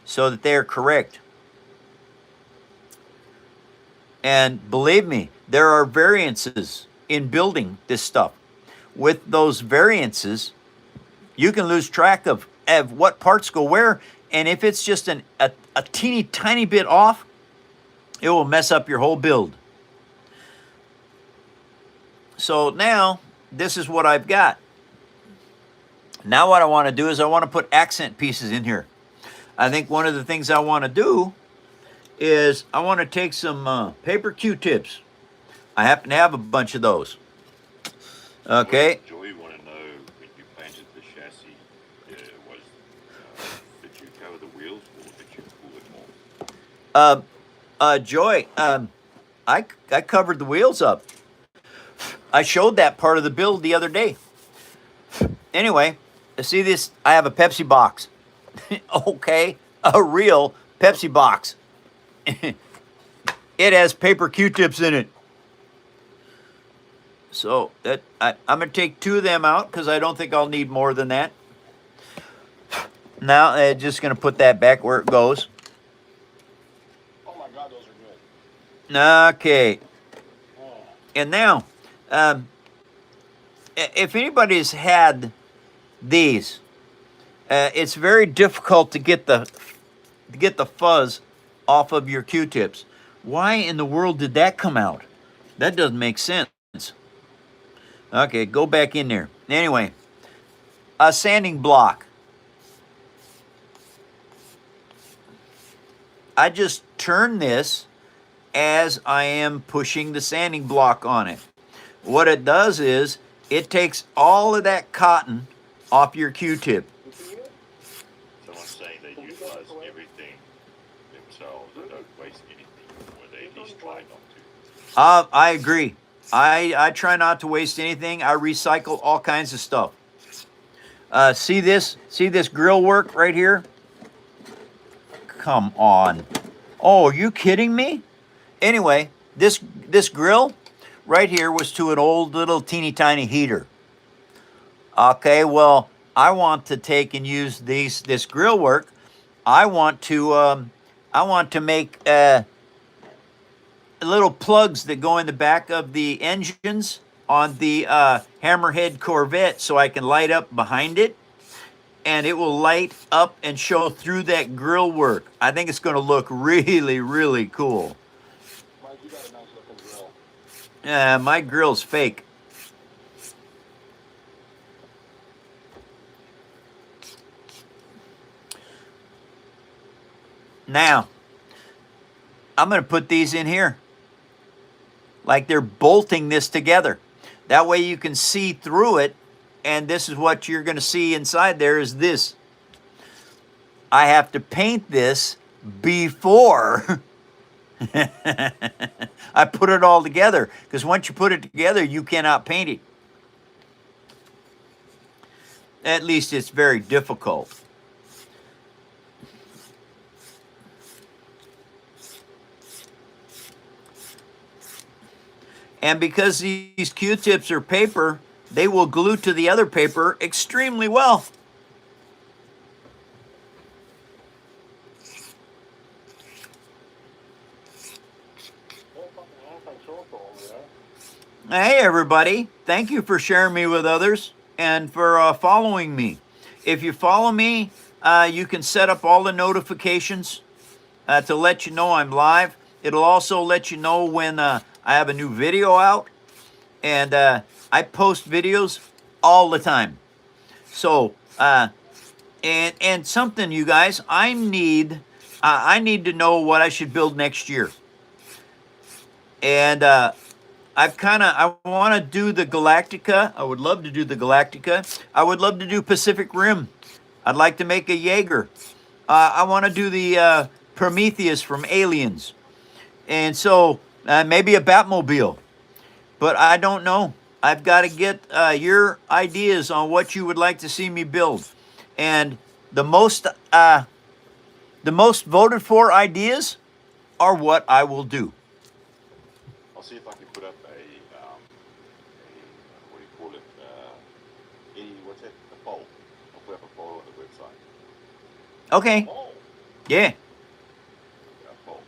so that they're correct. And believe me, there are variances in building this stuff. With those variances, you can lose track of what parts go where, and if it's just a teeny tiny bit off, it will mess up your whole build. So now, this is what I've got. Now what I want to do is I want to put accent pieces in here. I think one of the things I want to do is I want to take some paper Q-tips. I happen to have a bunch of those. Okay. Joy, want to know when you painted the chassis, did you cover the wheels or did you pull them off? Joy, I covered the wheels up. I showed that part of the build the other day. Anyway, see this? I have a Pepsi box. Okay, a real Pepsi box. It has paper Q-tips in it. So that I'm going to take 2 of them out because I don't think I'll need more than that. Now I'm just going to put that back where it goes. Oh my God, those are good. Okay. Oh. And now, if anybody's had these, it's very difficult to get the fuzz off of your Q-tips. Why in the world did that come out? That doesn't make sense. Okay, go back in there. Anyway, a sanding block. I just turn this as I am pushing the sanding block on it. what it does is it takes all of that cotton off your Q-tip. Someone's saying they utilize everything themselves and don't waste anything, or they at least try not to. I agree. I try not to waste anything. I recycle all kinds of stuff. See this? See this grill work right here? Come on. Oh, are you kidding me? Anyway, this grill right here was to an old little teeny tiny heater. Okay, well, I want to take and use this grill work. I want to make little plugs that go in the back of the engines on the Hammerhead Corvette, so I can light up behind it, and it will light up and show through that grill work. I think it's going to look really, really cool. Mike, you got a nice looking grill. My grill's fake. Now, I'm going to put these in here. Like they're bolting this together. That way you can see through it, and this is what you're going to see inside there is this. I have to paint this before I put it all together, because once you put it together, you cannot paint it. At least it's very difficult. And because these Q-tips are paper, they will glue to the other paper extremely well. Hey everybody, thank you for sharing me with others and for following me. If you follow me, you can set up all the notifications to let you know I'm live. It'll also let you know when I have a new video out, and I post videos all the time. So, and something, you guys, I need to know what I should build next year. And I want to do the Galactica. I would love to do the Galactica. I would love to do Pacific Rim. I'd like to make a Jaeger. I want to do the Prometheus from Aliens. And so maybe a Batmobile. But I don't know. I've got to get your ideas on what you would like to see me build. And the most voted for ideas are what I will do. I'll see if I can put up a what do you call it? What's it? A poll. I'll put up a poll on the website. Okay. Oh, Yeah. A poll.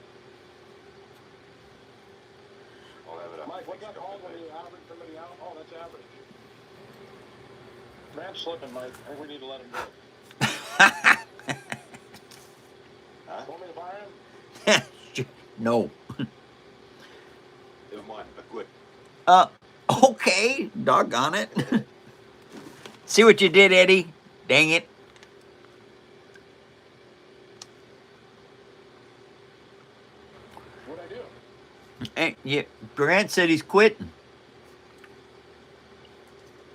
I'll have it up. Mike, what's that called when you average somebody out? Oh, that's average. Man's slipping, Mike. I think we need to let him go. Huh? Want me to fire him? No. Never mind. I quit. Okay. Doggone it. See what you did, Eddie? Dang it. What'd I do? Hey, yeah, Grant said he's quitting.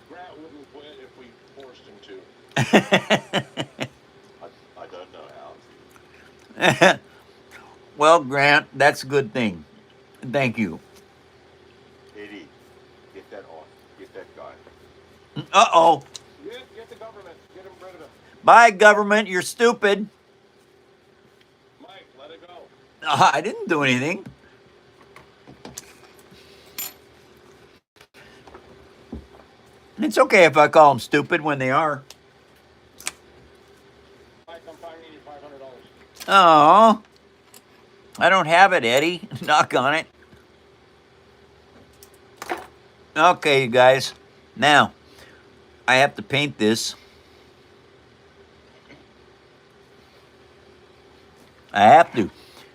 Grant wouldn't quit if we forced him to. I don't know how to. Well, Grant, that's a good thing. Thank you. Eddie, get that off. Get that guy. Uh-oh. Get the government. Get him rid of him. Bye, government. You're stupid. Mike, let it go. I didn't do anything. It's okay if I call them stupid when they are. Mike, I'm fining you $500. Oh, I don't have it, Eddie. Knock on it. Okay, you guys. Now, I have to paint this. I have to.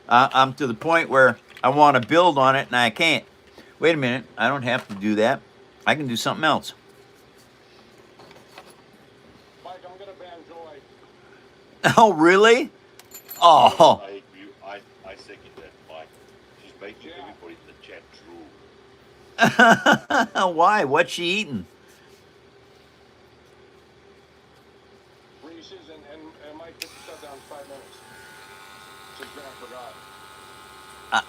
I'm to the point where I want to build on it and I can't. Wait a minute. I don't have to do that. I can do something else. Mike, I'm gonna ban Joy. Oh, really? Oh. I agree. I second that, Mike. She's making everybody in the chat drool. Why? What's she eating? Reese's and Mike put the shut down in 5 minutes. Since Grant forgot.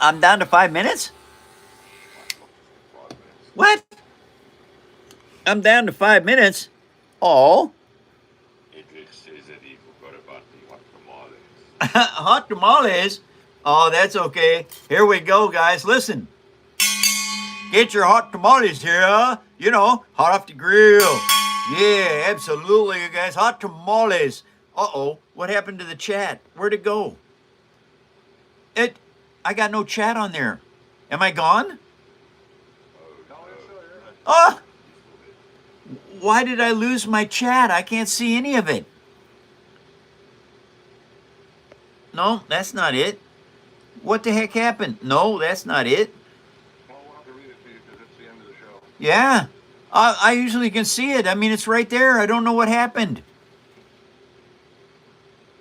I'm down to 5 minutes? What? I'm down to 5 minutes? Oh. Edric says that he forgot about the hot tamales. Hot tamales? Oh, that's okay. Here we go, guys. Listen. Get your hot tamales here, huh? You know, hot off the grill. Yeah, absolutely, you guys. Hot tamales. Uh-oh. What happened to the chat? Where'd it go? I got no chat on there. Am I gone? Oh! Why did I lose my chat? I can't see any of it. No, that's not it. What the heck happened? No, that's not it. Well, we'll have to read it to you because it's the end of the show. Yeah, I usually can see it. I mean, it's right there. I don't know what happened.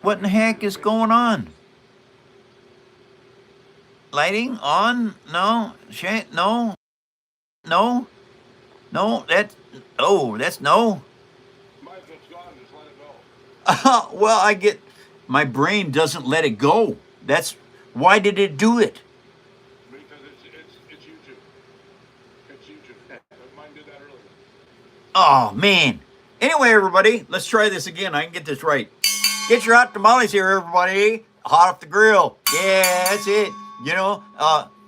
What in the heck is going on? Lighting on? No. No. No. No. That's no. Mike, it's gone. Just let it go. Well, my brain doesn't let it go. Why did it do it? Because it's YouTube. It's YouTube. Mine did that earlier. Oh, man. Anyway, everybody, let's try this again. I can get this right. Get your hot tamales here, everybody. Hot off the grill. Yeah, that's it. You know,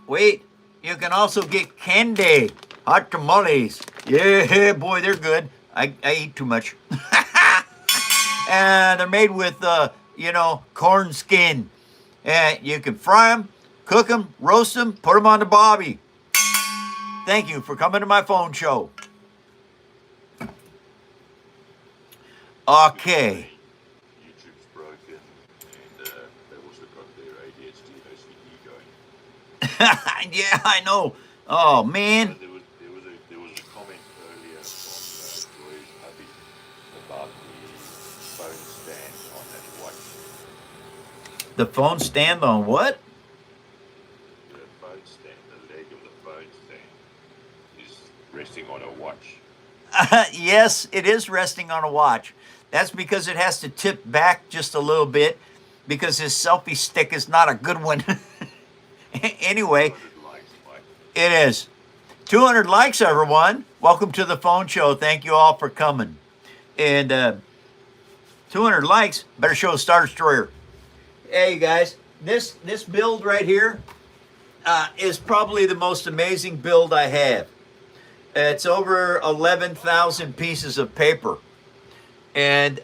wait. You can also get candy. Hot tamales. Yeah, boy, they're good. I eat too much. And they're made with, corn skin. And you can fry them, cook them, roast them, put them on the bobby. Thank you for coming to my phone show. Okay. YouTube's broken, and they also got their ADHD OCD going. Yeah, I know. Oh, man. There was a comment earlier from Joy's hubby about the phone stand on that watch. The phone stand on what? The phone stand, the leg of the phone stand is resting on a watch. Yes, it is resting on a watch. That's because it has to tip back just a little bit because his selfie stick is not a good one. Anyway, 200 likes, Mike. it is. 200 likes, everyone. Welcome to the phone show. Thank you all for coming. And 200 likes, better show a Star Destroyer. Hey, you guys, this build right here is probably the most amazing build I have. It's over 11,000 pieces of paper. And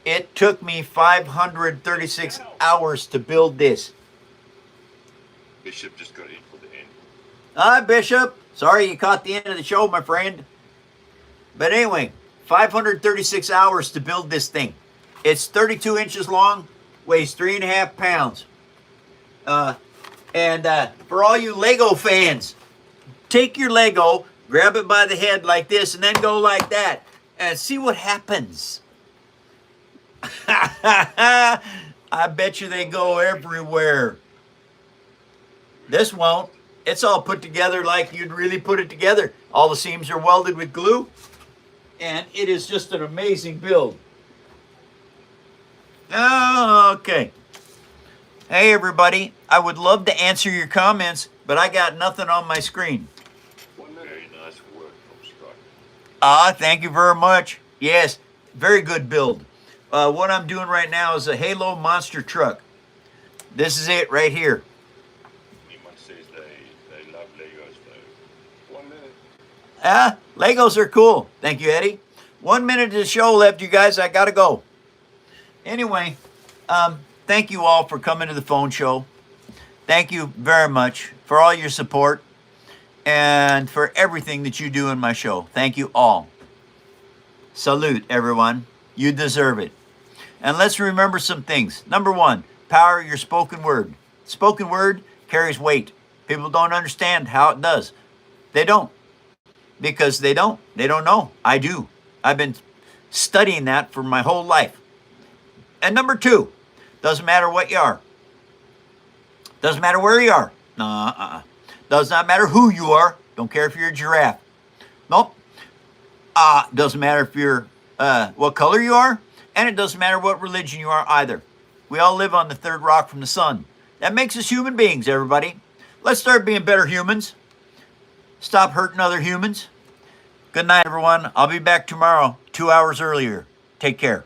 it took me 536 hours to build this. Bishop just got in for the end. Hi, Bishop. Sorry you caught the end of the show, my friend. But anyway, 536 hours to build this thing. It's 32 inches long, weighs 3.5 pounds. And for all you Lego fans, take your Lego, grab it by the head like this, and then go like that, and see what happens. I bet you they go everywhere. This won't. It's all put together like you'd really put it together. All the seams are welded with glue, and it is just an amazing build. Okay. Hey, everybody. I would love to answer your comments, but I got nothing on my screen. Very nice work from Scott. Thank you very much. Yes, very good build. What I'm doing right now is a Halo monster truck. This is it right here. Anyone says they love Legos though. 1 minute. Legos are cool. Thank you, Eddie. 1 minute of the show left, you guys. I gotta go. Anyway, thank you all for coming to the phone show. Thank you very much for all your support and for everything that you do in my show. Thank you all. Salute, everyone. You deserve it. And let's remember some things. Number one, power your spoken word. Spoken word carries weight. People don't understand how it does. They don't. Because they don't. They don't know. I do. I've been studying that for my whole life. And number two, doesn't matter what you are. Doesn't matter where you are. Does not matter who you are. Don't care if you're a giraffe. Nope. Doesn't matter if you're what color you are, and it doesn't matter what religion you are either. We all live on the third rock from the sun. That makes us human beings, everybody. Let's start being better humans. Stop hurting other humans. Good night, everyone. I'll be back tomorrow, 2 hours earlier. Take care.